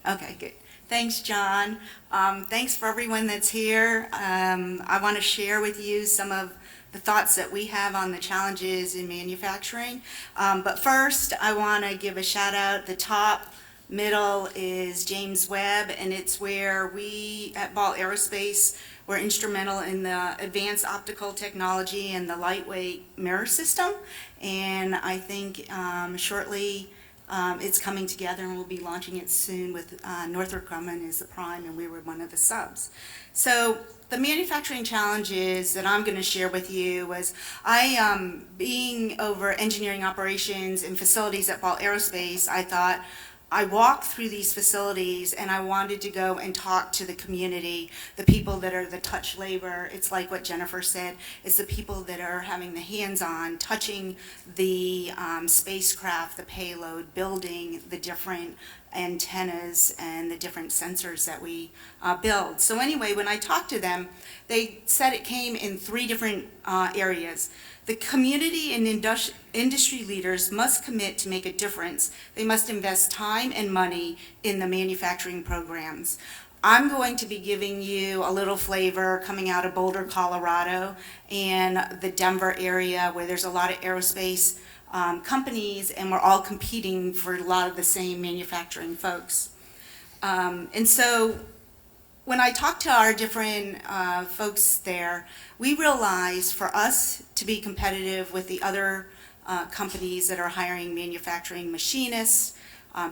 Okay, good. Thanks, John. Thanks for everyone that's here. I want to share with you some of the thoughts that we have on the challenges in manufacturing. But first, I want to give a shout out. The top middle is James Webb, and it's where we at Ball Aerospace were instrumental in the advanced optical technology and the lightweight mirror system. And I think shortly it's coming together, and we'll be launching it soon with Northrop Grumman as the prime, and we were one of the subs. So the manufacturing challenges that I'm going to share with you was being over engineering operations and facilities at Ball Aerospace, I thought I walked through these facilities and I wanted to go and talk to the community, the people that are the touch labor. It's like what Jennifer said, it's the people that are having the hands-on, touching the spacecraft, the payload, building the different antennas and the different sensors that we build. So anyway, when I talked to them, they said it came in 3 different areas. The community and industry leaders must commit to make a difference. They must invest time and money in the manufacturing programs. I'm going to be giving you a little flavor coming out of Boulder, Colorado, and the Denver area where there's a lot of aerospace companies, and we're all competing for a lot of the same manufacturing folks. And so when I talk to our different folks there, we realize for us to be competitive with the other companies that are hiring manufacturing machinists,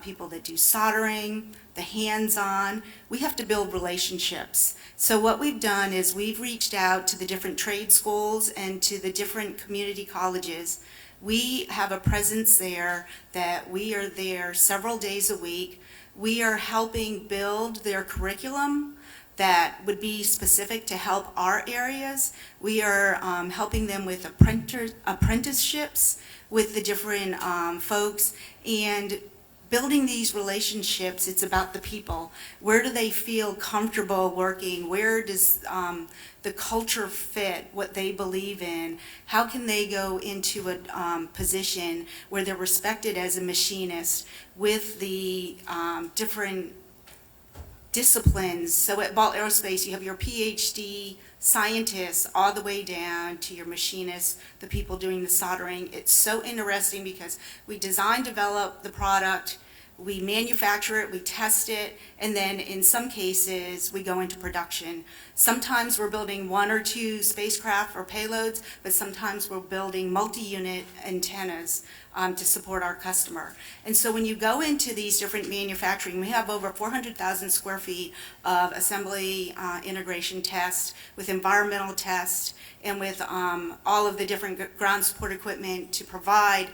people that do soldering, the hands-on, we have to build relationships. So what we've done is we've reached out to the different trade schools and to the different community colleges. We have a presence there that we are there several days a week. We are helping build their curriculum that would be specific to help our areas. We are helping them with apprenticeships with the different folks, and building these relationships. It's about the people. Where do they feel comfortable working? Where does the culture fit what they believe in? How can they go into a position where they're respected as a machinist with the different disciplines? So at Ball Aerospace, you have your PhD scientists all the way down to your machinists, the people doing the soldering. It's so interesting because we design, develop the product, we manufacture it, we test it, and then in some cases we go into production. Sometimes we're building 1 or 2 spacecraft or payloads, but sometimes we're building multi-unit antennas to support our customer. And so when you go into these different manufacturing, we have over 400,000 square feet of assembly integration tests with environmental tests and with all of the different ground support equipment to provide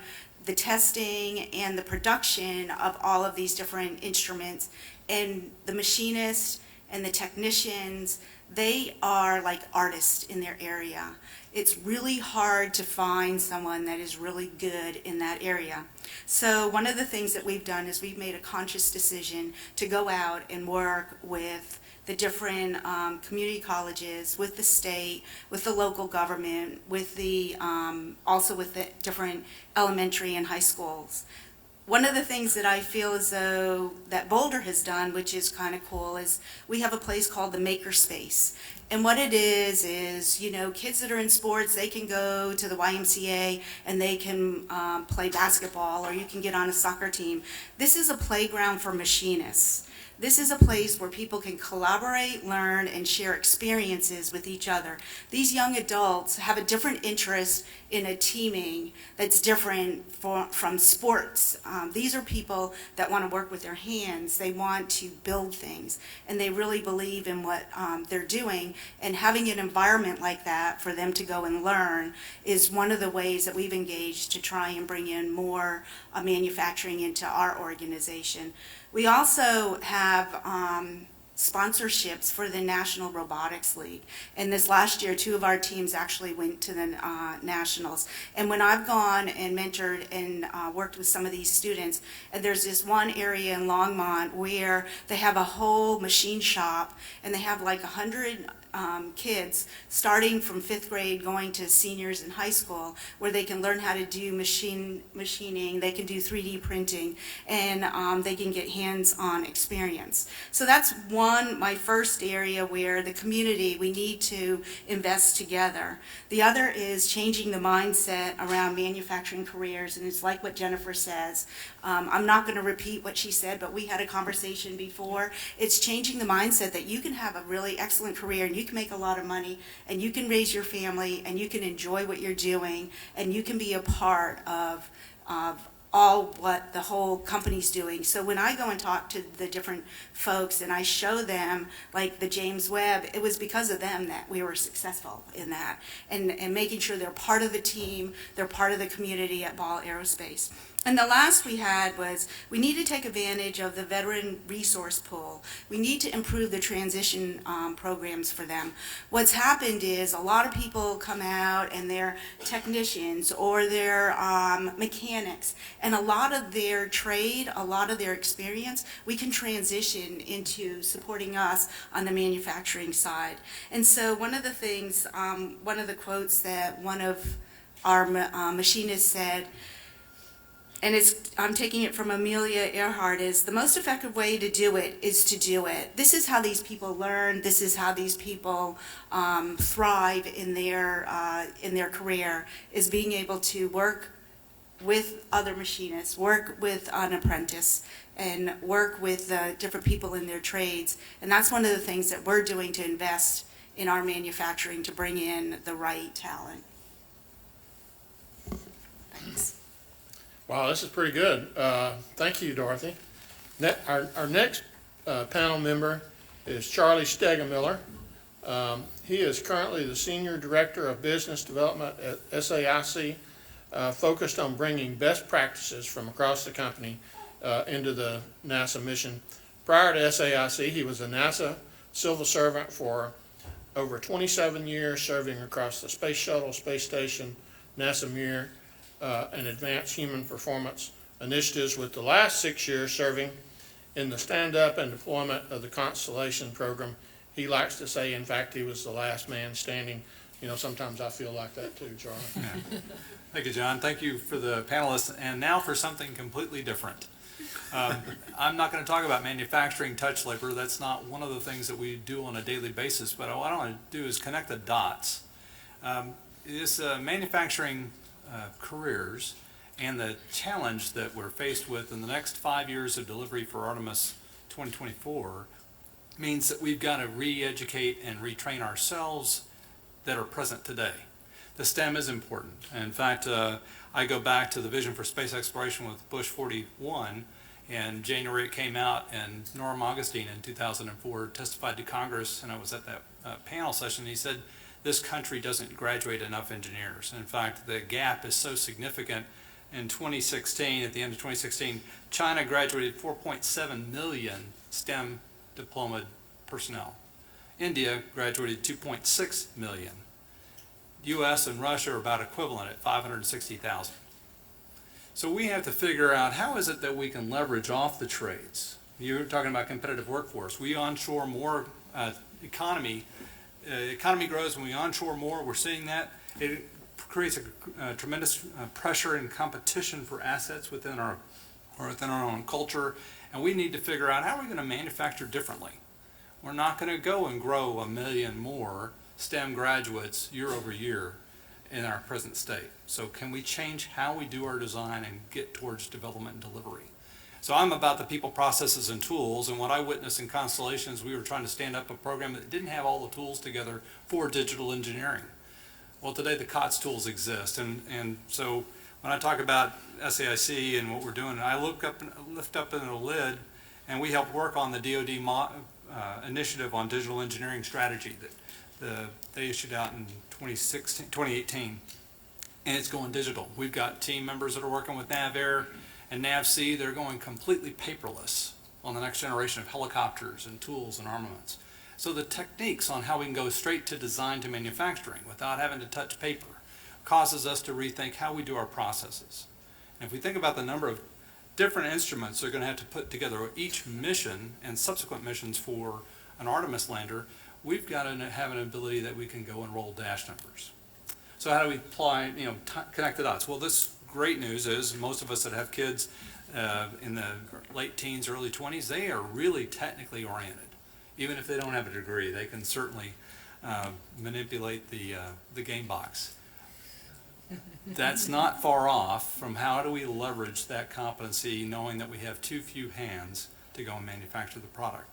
the testing and the production of all of these different instruments. And the machinists and the technicians, they are like artists in their area. It's really hard to find someone that is really good in that area. So one of the things that we've done is we've made a conscious decision to go out and work with the different community colleges, with the state, with the local government, with the also with the different elementary and high schools. One of the things that I feel as though that Boulder has done, which is kind of cool, is we have a place called the Maker Space. And what it is, you know, kids that are in sports, they can go to the YMCA and they can play basketball, or you can get on a soccer team. This is a playground for machinists. This is a place where people can collaborate, learn, and share experiences with each other. These young adults have a different interest in a teaming that's different from sports. These are people that want to work with their hands. They want to build things, and they really believe in what they're doing. And having an environment like that for them to go and learn is one of the ways that we've engaged to try and bring in more manufacturing into our organization. We also have sponsorships for the National Robotics League. And this last year, 2 of our teams actually went to the nationals. And when I've gone and mentored and worked with some of these students, and there's this one area in Longmont where they have a whole machine shop, and they have like 100 kids starting from 5th grade going to seniors in high school, where they can learn how to do machining, they can do 3D printing, and they can get hands-on experience. So that's my first area where the community, we need to invest together. The other is changing the mindset around manufacturing careers, and it's like what Jennifer says. I'm not going to repeat what she said, but we had a conversation before. It's changing the mindset that you can have a really excellent career, and you can make a lot of money, and you can raise your family, and you can enjoy what you're doing, and you can be a part of all what the whole company's doing. So when I go and talk to the different folks and I show them like the James Webb, it was because of them that we were successful in that, and making sure they're part of the team, they're part of the community at Ball Aerospace. And the last we had was we need to take advantage of the veteran resource pool. We need to improve the transition programs for them. What's happened is a lot of people come out and they're technicians or they're mechanics, and a lot of their trade, a lot of their experience, we can transition into supporting us on the manufacturing side. And so one of the things, one of the quotes that one of our machinists said, and I'm taking it from Amelia Earhart, is the most effective way to do it is to do it. This is how these people learn. This is how these people thrive in their career, is being able to work with other machinists, work with an apprentice, and work with different people in their trades. And that's one of the things that we're doing to invest in our manufacturing to bring in the right talent. Thanks. Wow, this is pretty good. Thank you, Dorothy. Our next panel member is Charlie Stegemiller. He is currently the Senior Director of Business Development at SAIC, focused on bringing best practices from across the company into the NASA mission. Prior to SAIC, he was a NASA civil servant for over 27 years, serving across the Space Shuttle, Space Station, NASA Mir, and Advanced Human Performance Initiatives, with the last 6 years serving in the stand-up and deployment of the Constellation program. He likes to say, in fact, he was the last man standing. You know, sometimes I feel like that too, Charlie. Yeah. Thank you, John. Thank you for the panelists. And now for something completely different. I'm not going to talk about manufacturing touch labor. That's not one of the things that we do on a daily basis. But what I want to do is connect the dots. This manufacturing careers and the challenge that we're faced with in the next 5 years of delivery for Artemis 2024 means that we've got to re-educate and retrain ourselves that are present today. The STEM is important. In fact, I go back to the Vision for Space Exploration with Bush 41. In January it came out, and Norm Augustine in 2004 testified to Congress, and I was at that panel session, and he said, this country doesn't graduate enough engineers. In fact, the gap is so significant. In 2016, at the end of 2016, China graduated 4.7 million STEM diploma personnel. India graduated 2.6 million. US and Russia are about equivalent at 560,000. So we have to figure out how is it that we can leverage off the trades. You're talking about competitive workforce. We onshore more economy grows when we onshore more. We're seeing that. It creates a tremendous pressure and competition for assets within our own culture. And we need to figure out how are we going to manufacture differently. We're not going to go and grow 1 million more STEM graduates year over year in our present state. So can we change how we do our design and get towards development and delivery? So I'm about the people, processes, and tools, and what I witnessed in Constellation is we were trying to stand up a program that didn't have all the tools together for digital engineering. Well, today the COTS tools exist, and so when I talk about SAIC and what we're doing, I lift up in the lid, and we help work on the DoD initiative on digital engineering strategy that they issued out in 2018, and it's going digital. We've got team members that are working with NavAir and NavC. They're going completely paperless on the next generation of helicopters and tools and armaments. So the techniques on how we can go straight to design to manufacturing without having to touch paper causes us to rethink how we do our processes. And if we think about the number of different instruments they're going to have to put together each mission and subsequent missions for an Artemis lander, we've got to have an ability that we can go and roll dash numbers. So how do we apply, connect the dots? Well, this great news is most of us that have kids in the late teens, early 20s, they are really technically oriented. Even if they don't have a degree, they can certainly manipulate the game box. That's not far off from how do we leverage that competency knowing that we have too few hands to go and manufacture the product.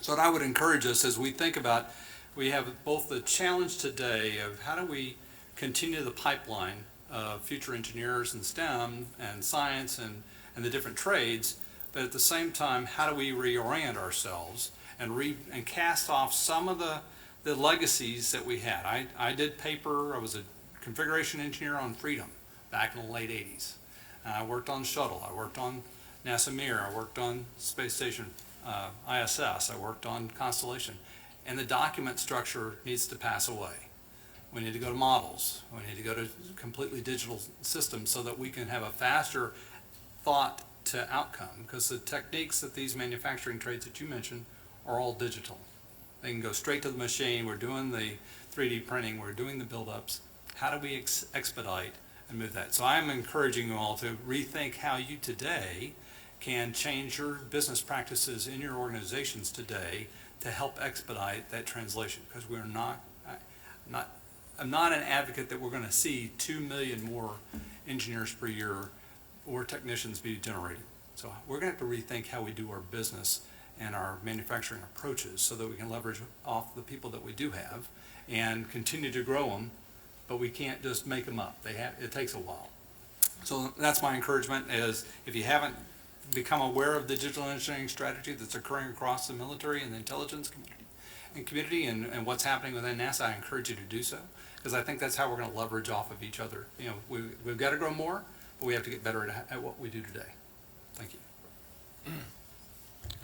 So what I would encourage us as we think about, we have both the challenge today of how do we continue the pipeline of future engineers in STEM and science and the different trades, but at the same time, how do we reorient ourselves and cast off some of the legacies that we had. I did paper. I was a configuration engineer on Freedom back in the late 80s. I worked on shuttle. I worked on NASA Mir. I worked on Space Station ISS. I worked on Constellation. And the document structure needs to pass away. We need to go to models. We need to go to completely digital systems so that we can have a faster thought to outcome, because the techniques that these manufacturing trades that you mentioned are all digital. They can go straight to the machine. We're doing the 3D printing. We're doing the build-ups. How do we expedite and move that? So I'm encouraging you all to rethink how you today can change your business practices in your organizations today to help expedite that translation, because we're I'm not an advocate that we're going to see 2 million more engineers per year or technicians be generating. So we're going to have to rethink how we do our business and our manufacturing approaches so that we can leverage off the people that we do have and continue to grow them, but we can't just make them up. It takes a while. So that's my encouragement is if you haven't become aware of the digital engineering strategy that's occurring across the military and the intelligence community and what's happening within NASA, I encourage you to do so, because I think that's how we're going to leverage off of each other. You know, we've got to grow more, but we have to get better at what we do today. Thank you.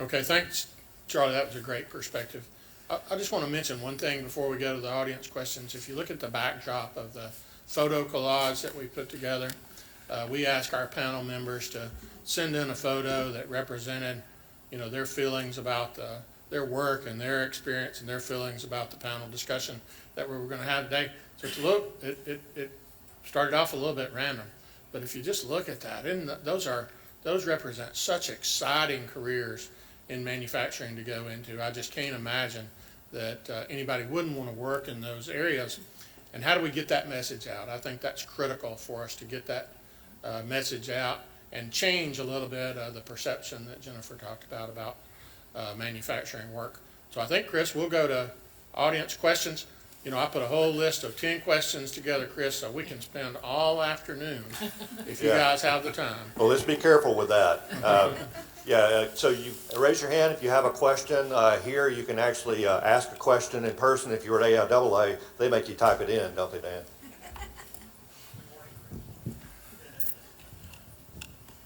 Okay, thanks, Charlie. That was a great perspective. I just want to mention one thing before we go to the audience questions. If you look at the backdrop of the photo collage that we put together, we asked our panel members to send in a photo that represented, you know, their feelings about their work and their experience and their feelings about the panel discussion that we were going to have today. So to look, it started off a little bit random, but if you just look at that, those represent such exciting careers in manufacturing to go into. I just can't imagine that anybody wouldn't want to work in those areas. And how do we get that message out? I think that's critical for us to get that message out and change a little bit of the perception that Jennifer talked about manufacturing work. So I think, Chris, we'll go to audience questions. You know, I put a whole list of 10 questions together, Chris, so we can spend all afternoon if you guys have the time. Well, let's be careful with that. So you raise your hand if you have a question. Here you can actually ask a question in person. If you're at AIAA, they make you type it in, don't they, Dan?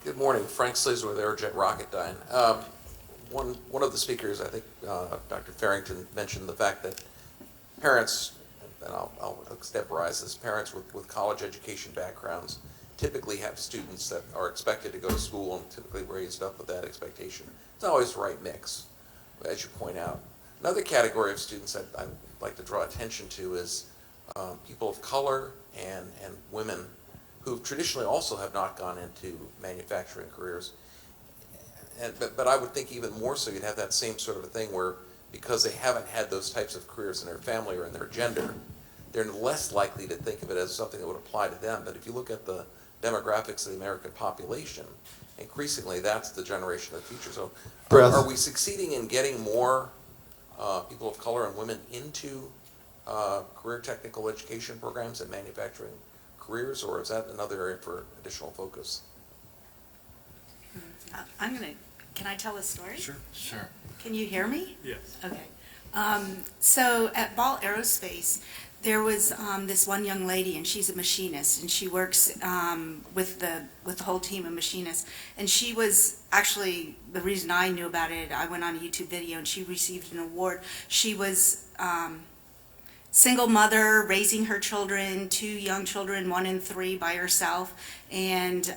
Good morning, Frank Sleazer with Aerojet Rocketdyne. One of the speakers, I think Dr. Farrington, mentioned the fact that parents, and I'll extemporize this, parents with college education backgrounds typically have students that are expected to go to school and typically raised up with that expectation. It's not always the right mix, as you point out. Another category of students that I'd like to draw attention to is people of color and women who traditionally also have not gone into manufacturing careers. But I would think even more so you'd have that same sort of a thing where because they haven't had those types of careers in their family or in their gender, they're less likely to think of it as something that would apply to them. But if you look at the demographics of the American population, increasingly that's the generation of the future. So are we succeeding in getting more people of color and women into career technical education programs and manufacturing careers, or is that another area for additional focus? Can I tell a story? Sure. Can you hear me? Yes. Okay. So at Ball Aerospace, there was this one young lady, and she's a machinist, and she works with the whole team of machinists. And she was actually, the reason I knew about it, I went on a YouTube video, and she received an award. She was single mother, raising her children, 2 young children, 1 and 3, by herself, and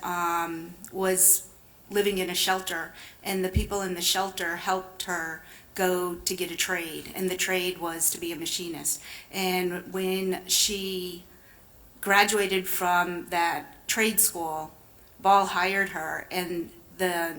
was living in a shelter. And the people in the shelter helped her go to get a trade, and the trade was to be a machinist. And when she graduated from that trade school, Ball hired her, and the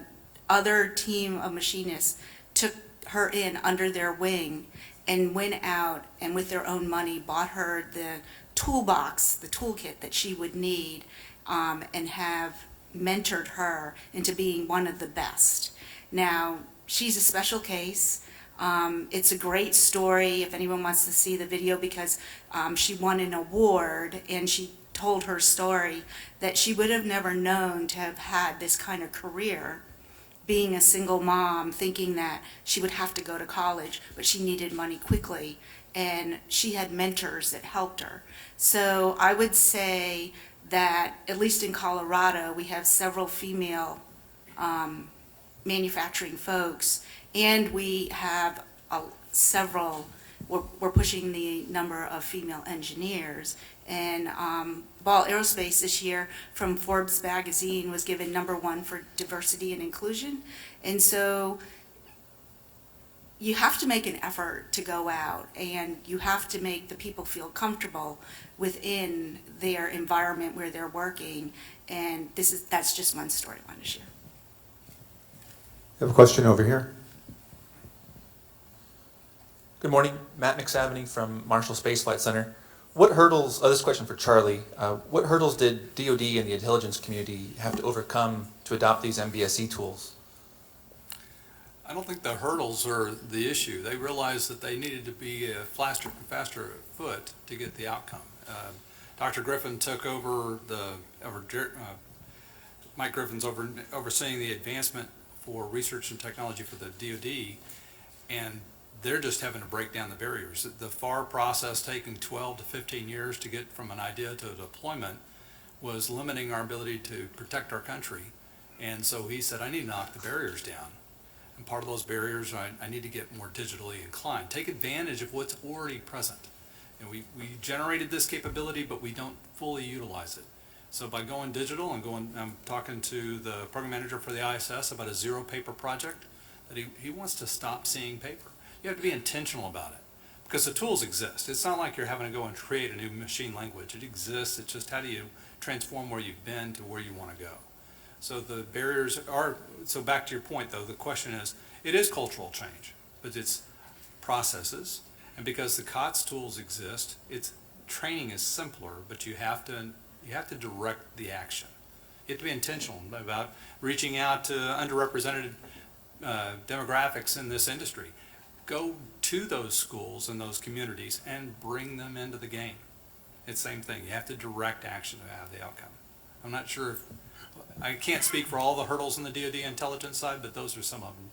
other team of machinists took her in under their wing and went out and with their own money bought her the toolbox, the toolkit that she would need, and have mentored her into being one of the best. Now, she's a special case. It's a great story if anyone wants to see the video, because she won an award, and she told her story that she would have never known to have had this kind of career, being a single mom, thinking that she would have to go to college, but she needed money quickly, and she had mentors that helped her. So I would say that, at least in Colorado, we have several female manufacturing folks, and we have several, we're pushing the number of female engineers. And Ball Aerospace this year from Forbes magazine was given #1 for diversity and inclusion. And so you have to make an effort to go out, and you have to make the people feel comfortable within their environment where they're working. And that's just one story I wanted to share. I have a question over here. Good morning, Matt McSavany from Marshall Space Flight Center. What hurdles, this question for Charlie, what hurdles did DoD and the intelligence community have to overcome to adopt these MBSE tools? I don't think the hurdles are the issue. They realized that they needed to be faster foot to get the outcome. Dr. Griffin took over Mike Griffin's overseeing the advancement for research and technology for the DoD, and they're just having to break down the barriers. The FAR process taking 12 to 15 years to get from an idea to a deployment was limiting our ability to protect our country. And so he said, I need to knock the barriers down. And part of those barriers, I need to get more digitally inclined. Take advantage of what's already present. And we generated this capability, but we don't fully utilize it. So by going digital and I'm talking to the program manager for the ISS about a zero paper project, that he wants to stop seeing paper. You have to be intentional about it because the tools exist. It's not like you're having to go and create a new machine language. It exists. It's just how do you transform where you've been to where you want to go. So the barriers are, so back to your point though, the question is, it is cultural change, but it's processes. And because the COTS tools exist, training is simpler, but you have to direct the action. You have to be intentional about reaching out to underrepresented demographics in this industry. Go to those schools and those communities and bring them into the game. It's the same thing. You have to direct action to have the outcome. I'm not sure if, I can't speak for all the hurdles on the DoD intelligence side, but those are some of them.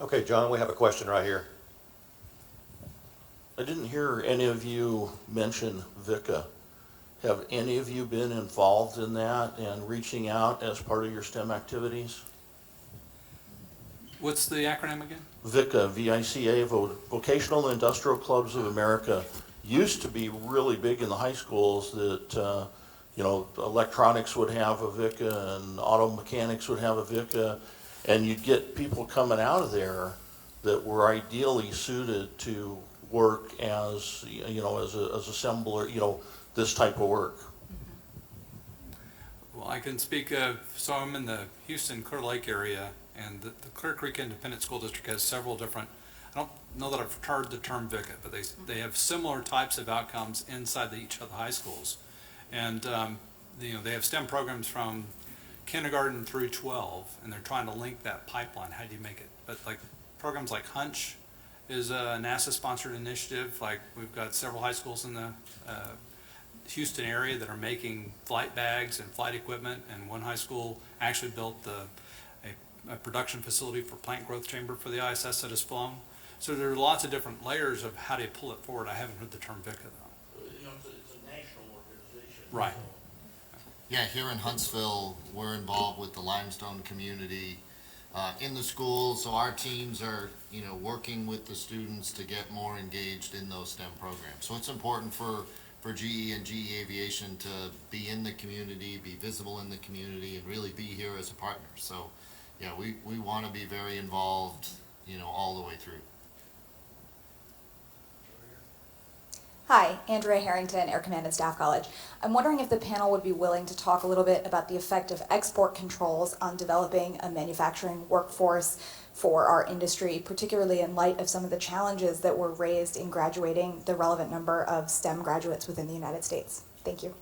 Okay, John, we have a question right here. I didn't hear any of you mention VICA. Have any of you been involved in that and reaching out as part of your STEM activities? What's the acronym again? VICA, V-I-C-A, Vocational and Industrial Clubs of America. Used to be really big in the high schools that, electronics would have a VICA and auto mechanics would have a VICA. And you'd get people coming out of there that were ideally suited to work as, as assembler, this type of work. Well, I can speak of, so I'm in the Houston Clear Lake area, and the Clear Creek Independent School District has several different, I don't know that I've heard the term VICA, but they have similar types of outcomes inside each of the high schools. And they have STEM programs from kindergarten through 12, and they're trying to link that pipeline. How do you make it? But like programs like Hunch is a NASA-sponsored initiative. Like we've got several high schools in the Houston area that are making flight bags and flight equipment, and one high school actually built a production facility for plant growth chamber for the ISS that has flown. So there are lots of different layers of how do you pull it forward. I haven't heard the term VICA though. It's a national organization. Right. Yeah, here in Huntsville, we're involved with the limestone community in the schools. So our teams are, working with the students to get more engaged in those STEM programs. So it's important for GE and GE Aviation to be in the community, be visible in the community, and really be here as a partner. So yeah, we want to be very involved, all the way through. Hi, Andrea Harrington, Air Command and Staff College. I'm wondering if the panel would be willing to talk a little bit about the effect of export controls on developing a manufacturing workforce for our industry, particularly in light of some of the challenges that were raised in graduating the relevant number of STEM graduates within the United States. Thank you.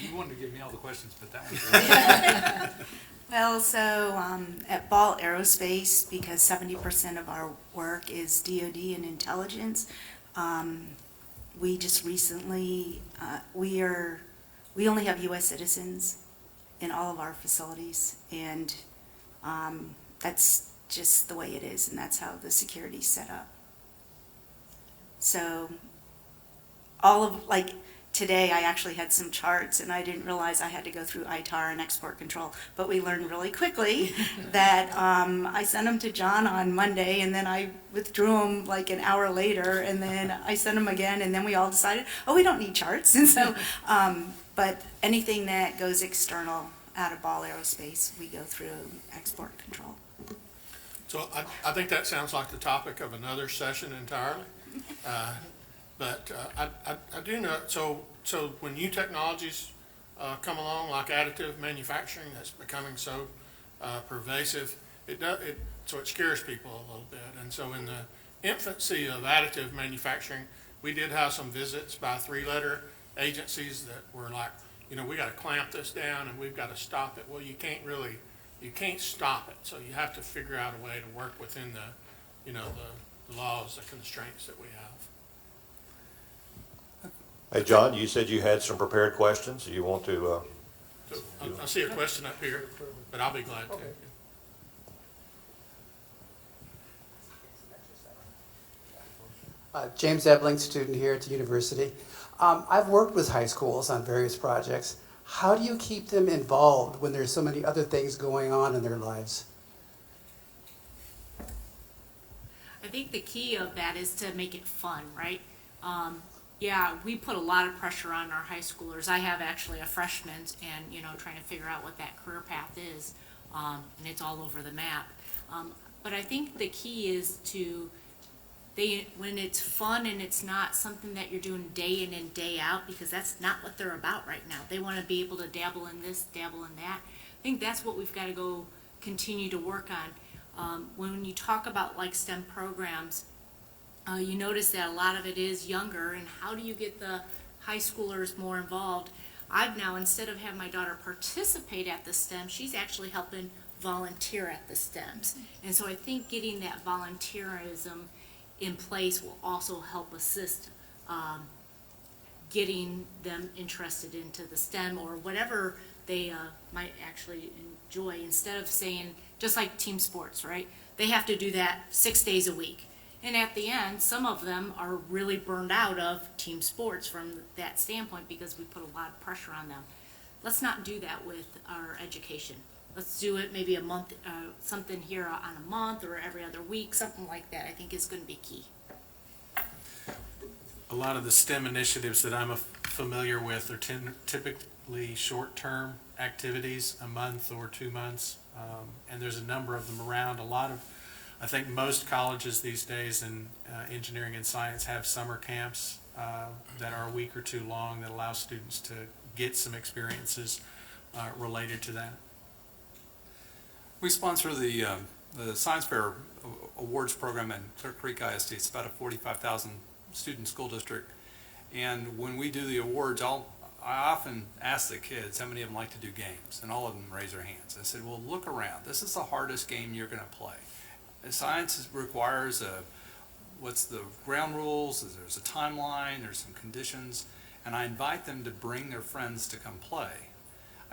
You wanted to give me all the questions, but that was Well, so at Ball Aerospace, because 70% of our work is DoD and intelligence, we just recently, we only have U.S. citizens in all of our facilities, and that's just the way it is, and that's how the security's set up. So all of, today I actually had some charts and I didn't realize I had to go through ITAR and export control, but we learned really quickly that I sent them to John on Monday and then I withdrew them like an hour later and then I sent them again and then we all decided, oh, we don't need charts. And so, but anything that goes external out of Ball Aerospace, we go through export control. So I think that sounds like the topic of another session entirely. But I do know, so when new technologies come along, like additive manufacturing that's becoming so pervasive, so it scares people a little bit. And so in the infancy of additive manufacturing, we did have some visits by three-letter agencies that were like, you know, we got to clamp this down and we've got to stop it. Well, you can't stop it. So you have to figure out a way to work within the, you know, the laws, the constraints that we have. Hey, John, you said you had some prepared questions. You want to? I see a question up here, but I'll be glad to. James Ebling, student here at the university. I've worked with high schools on various projects. How do you keep them involved when there's so many other things going on in their lives? I think the key of that is to make it fun, right? Yeah, we put a lot of pressure on our high schoolers. I have actually a freshman and, you know, trying to figure out what that career path is, and it's all over the map. But I think the key is to, when it's fun and it's not something that you're doing day in and day out, because that's not what they're about right now. They want to be able to dabble in this, dabble in that. I think that's what we've got to go continue to work on. When you talk about like STEM programs, you notice that a lot of it is younger, and how do you get the high schoolers more involved? I've now, instead of having my daughter participate at the STEM, she's actually helping volunteer at the STEMs. And so I think getting that volunteerism in place will also help assist getting them interested into the STEM or whatever they might actually enjoy, instead of saying, just like team sports, right? They have to do that 6 days a week. And at the end, some of them are really burned out of team sports from that standpoint because we put a lot of pressure on them. Let's not do that with our education. Let's do it maybe a month, something here on a month or every other week, something like that I think is going to be key. A lot of the STEM initiatives that I'm familiar with are typically short-term activities, a month or 2 months, and there's a number of them around. I think most colleges these days in engineering and science have summer camps that are a week or two long that allow students to get some experiences related to that. We sponsor the Science Fair Awards program in Clear Creek ISD. It's about a 45,000 student school district. And when we do the awards, I often ask the kids how many of them like to do games, and all of them raise their hands. I said, well, look around. This is the hardest game you're going to play. Science requires what's the ground rules, there's a timeline, there's some conditions, and I invite them to bring their friends to come play.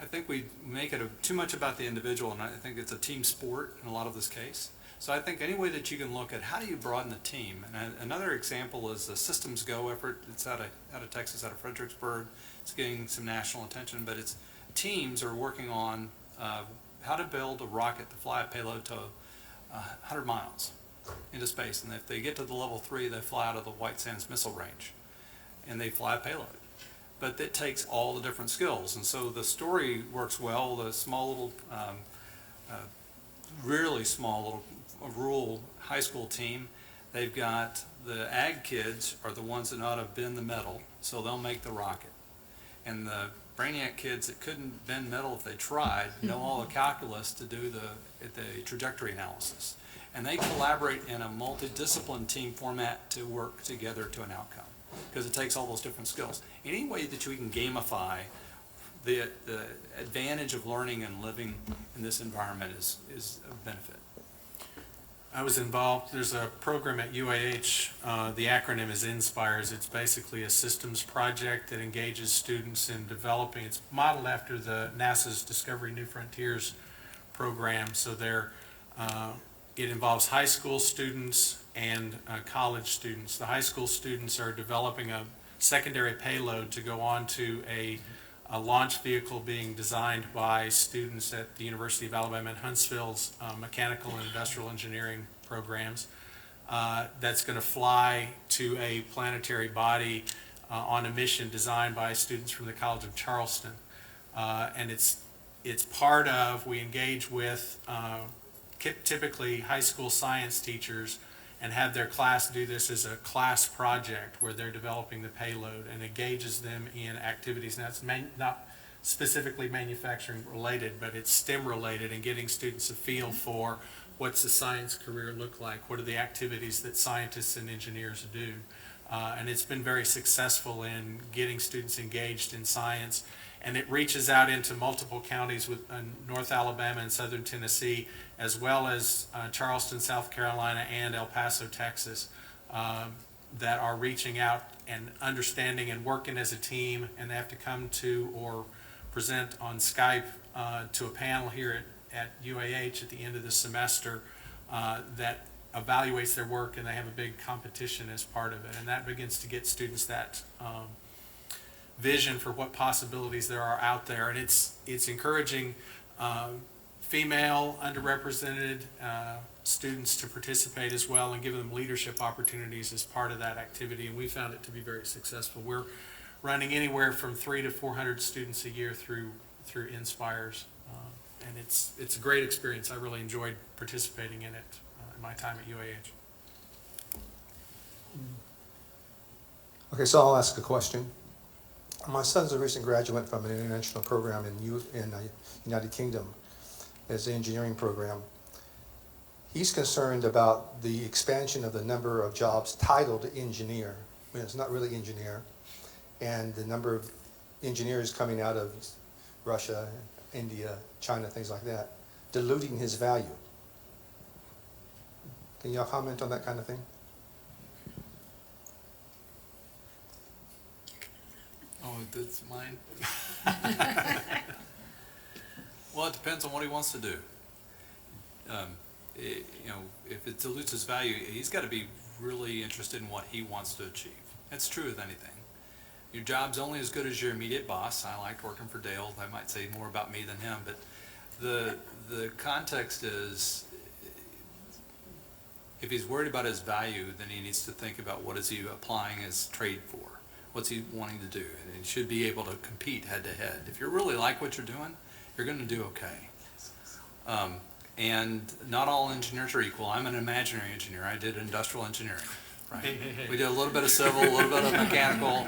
I think we make it too much about the individual, and I think it's a team sport in a lot of this case. So I think any way that you can look at how do you broaden the team. And another example is the Systems Go effort. It's out of Texas, out of Fredericksburg. It's getting some national attention, but it's teams are working on how to build a rocket to fly a payload to 100 miles into space, and if they get to the level 3, they fly out of the White Sands Missile Range, and they fly a payload. But it takes all the different skills, and so the story works well. The small little, really small little rural high school team, they've got the ag kids are the ones that know how to bend the metal, so they'll make the rocket. And the brainiac kids that couldn't bend metal if they tried know all the calculus to do the trajectory analysis. And they collaborate in a multidiscipline team format to work together to an outcome, because it takes all those different skills. Any way that we can gamify the advantage of learning and living in this environment is a benefit. I was involved, there's a program at UAH, the acronym is INSPIRES. It's basically a systems project that engages students in developing, it's modeled after the NASA's Discovery New Frontiers program. So it involves high school students and college students. The high school students are developing a secondary payload to go on to a launch vehicle being designed by students at the University of Alabama at Huntsville's mechanical and industrial engineering programs. That's going to fly to a planetary body on a mission designed by students from the College of Charleston. And it's part of, we engage with typically high school science teachers and have their class do this as a class project where they're developing the payload, and engages them in activities. Now, it's not specifically manufacturing related, but it's STEM related, and getting students a feel for what's the science career look like? What are the activities that scientists and engineers do? And it's been very successful in getting students engaged in science. And it reaches out into multiple counties with North Alabama and Southern Tennessee, as well as Charleston, South Carolina, and El Paso, Texas, that are reaching out and understanding and working as a team, and they have to come to or present on Skype to a panel here at UAH at the end of the semester that evaluates their work, and they have a big competition as part of it. And that begins to get students that vision for what possibilities there are out there. And it's encouraging female, underrepresented students to participate as well, and give them leadership opportunities as part of that activity. And we found it to be very successful. We're running anywhere from 300 to 400 students a year through Inspires. And it's a great experience. I really enjoyed participating in it in my time at UAH. Okay, so I'll ask a question. My son's a recent graduate from an international program in United Kingdom. It's an engineering program. He's concerned about the expansion of the number of jobs titled engineer, when it's not really engineer, and the number of engineers coming out of Russia, India, China, things like that, diluting his value. Can y'all comment on that kind of thing? Oh, that's mine? Well, it depends on what he wants to do. If it dilutes his value, he's got to be really interested in what he wants to achieve. That's true with anything. Your job's only as good as your immediate boss. I liked working for Dale. I might say more about me than him, but the context is, if he's worried about his value, then he needs to think about what is he applying his trade for. What's he wanting to do? And he should be able to compete head to head. If you really like what you're doing, you're going to do okay. And not all engineers are equal. I'm an imaginary engineer. I did industrial engineering, right? We did a little bit of civil, a little bit of mechanical,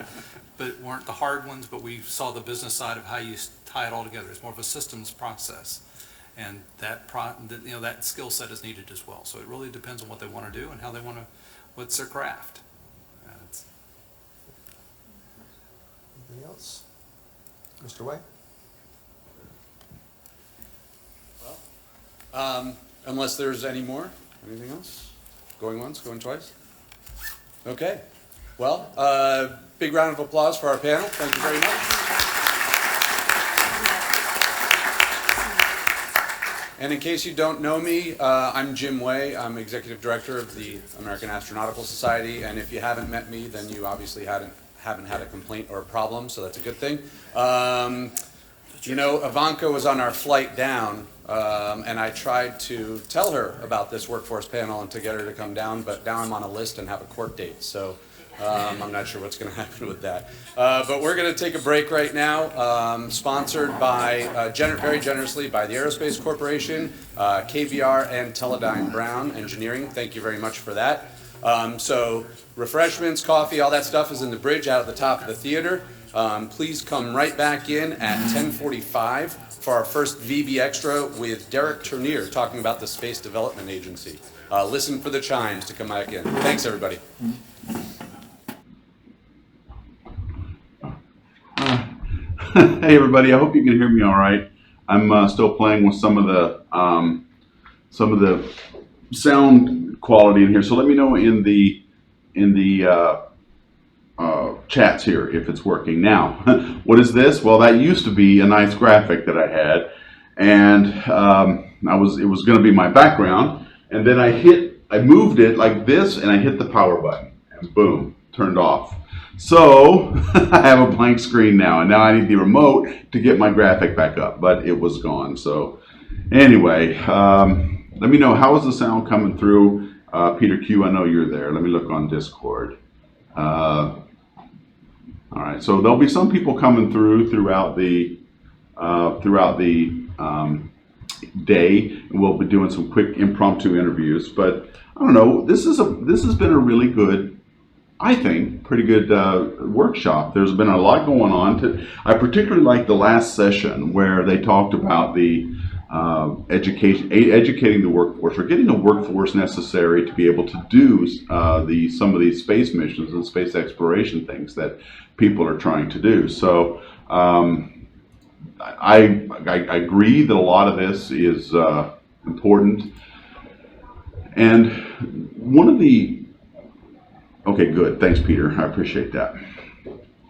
but weren't the hard ones, but we saw the business side of how you tie it all together. It's more of a systems process. And that that skill set is needed as well. So it really depends on what they want to do and how they want to, what's their craft. Anything else? Mr. White? Unless there's any more, anything else? Going once, going twice? Okay. Well, big round of applause for our panel. Thank you very much. And in case you don't know me, I'm Jim Way. I'm Executive Director of the American Astronautical Society, and if you haven't met me, then you obviously haven't had a complaint or a problem, so that's a good thing. You know, Ivanka was on our flight down, and I tried to tell her about this workforce panel and to get her to come down, but now I'm on a list and have a court date, so I'm not sure what's going to happen with that. But we're going to take a break right now, sponsored by, very generously by the Aerospace Corporation, KBR, and Teledyne Brown Engineering. Thank you very much for that. So refreshments, coffee, all that stuff is in the bridge out at the top of the theater. Please come right back in at 10:45 for our first VB Extra with Derek Turnier talking about the Space Development Agency. Listen for the chimes to come back in. Thanks, everybody. Hey, everybody. I hope you can hear me all right. I'm still playing with some of the sound quality in here. So let me know in the chats here if it's working now. What is this? Well, that used to be a nice graphic that I had, and it was going to be my background, and then I moved it like this, and I hit the power button, and boom, turned off. So I have a blank screen now, and now I need the remote to get my graphic back up, but it was gone. So anyway, let me know, how is the sound coming through? Peter Q, I know you're there. Let me look on Discord. All right, so there'll be some people coming throughout the day, and we'll be doing some quick impromptu interviews. But I don't know, this has been a really good, I think, pretty good workshop. There's been a lot going on. I particularly like the last session where they talked about the educating the workforce, or getting a workforce necessary to be able to do some of these space missions and space exploration things that people are trying to do. So I agree that a lot of this is important. And one of the, okay, good. Thanks, Peter. I appreciate that.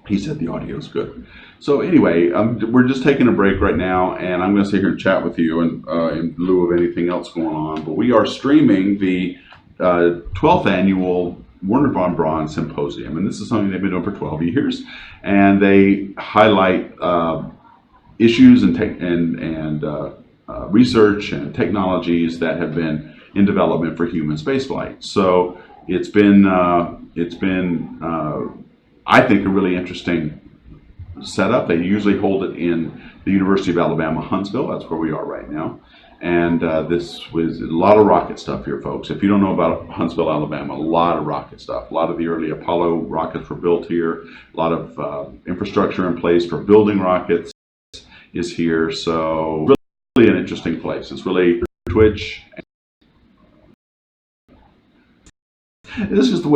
He said the audio is good. So anyway, we're just taking a break right now, and I'm going to sit here and chat with you in lieu of anything else going on. But we are streaming the 12th annual Wernher von Braun Symposium, and this is something they've been doing for 12 years. And they highlight issues and research and technologies that have been in development for human spaceflight. So it's been I think a really interesting setup. They usually hold it in the University of Alabama, Huntsville. That's where we are right now. And this was a lot of rocket stuff here, folks. If you don't know about Huntsville, Alabama, a lot of rocket stuff. A lot of the early Apollo rockets were built here. A lot of infrastructure in place for building rockets is here. So really an interesting place. It's really Twitch. This is the way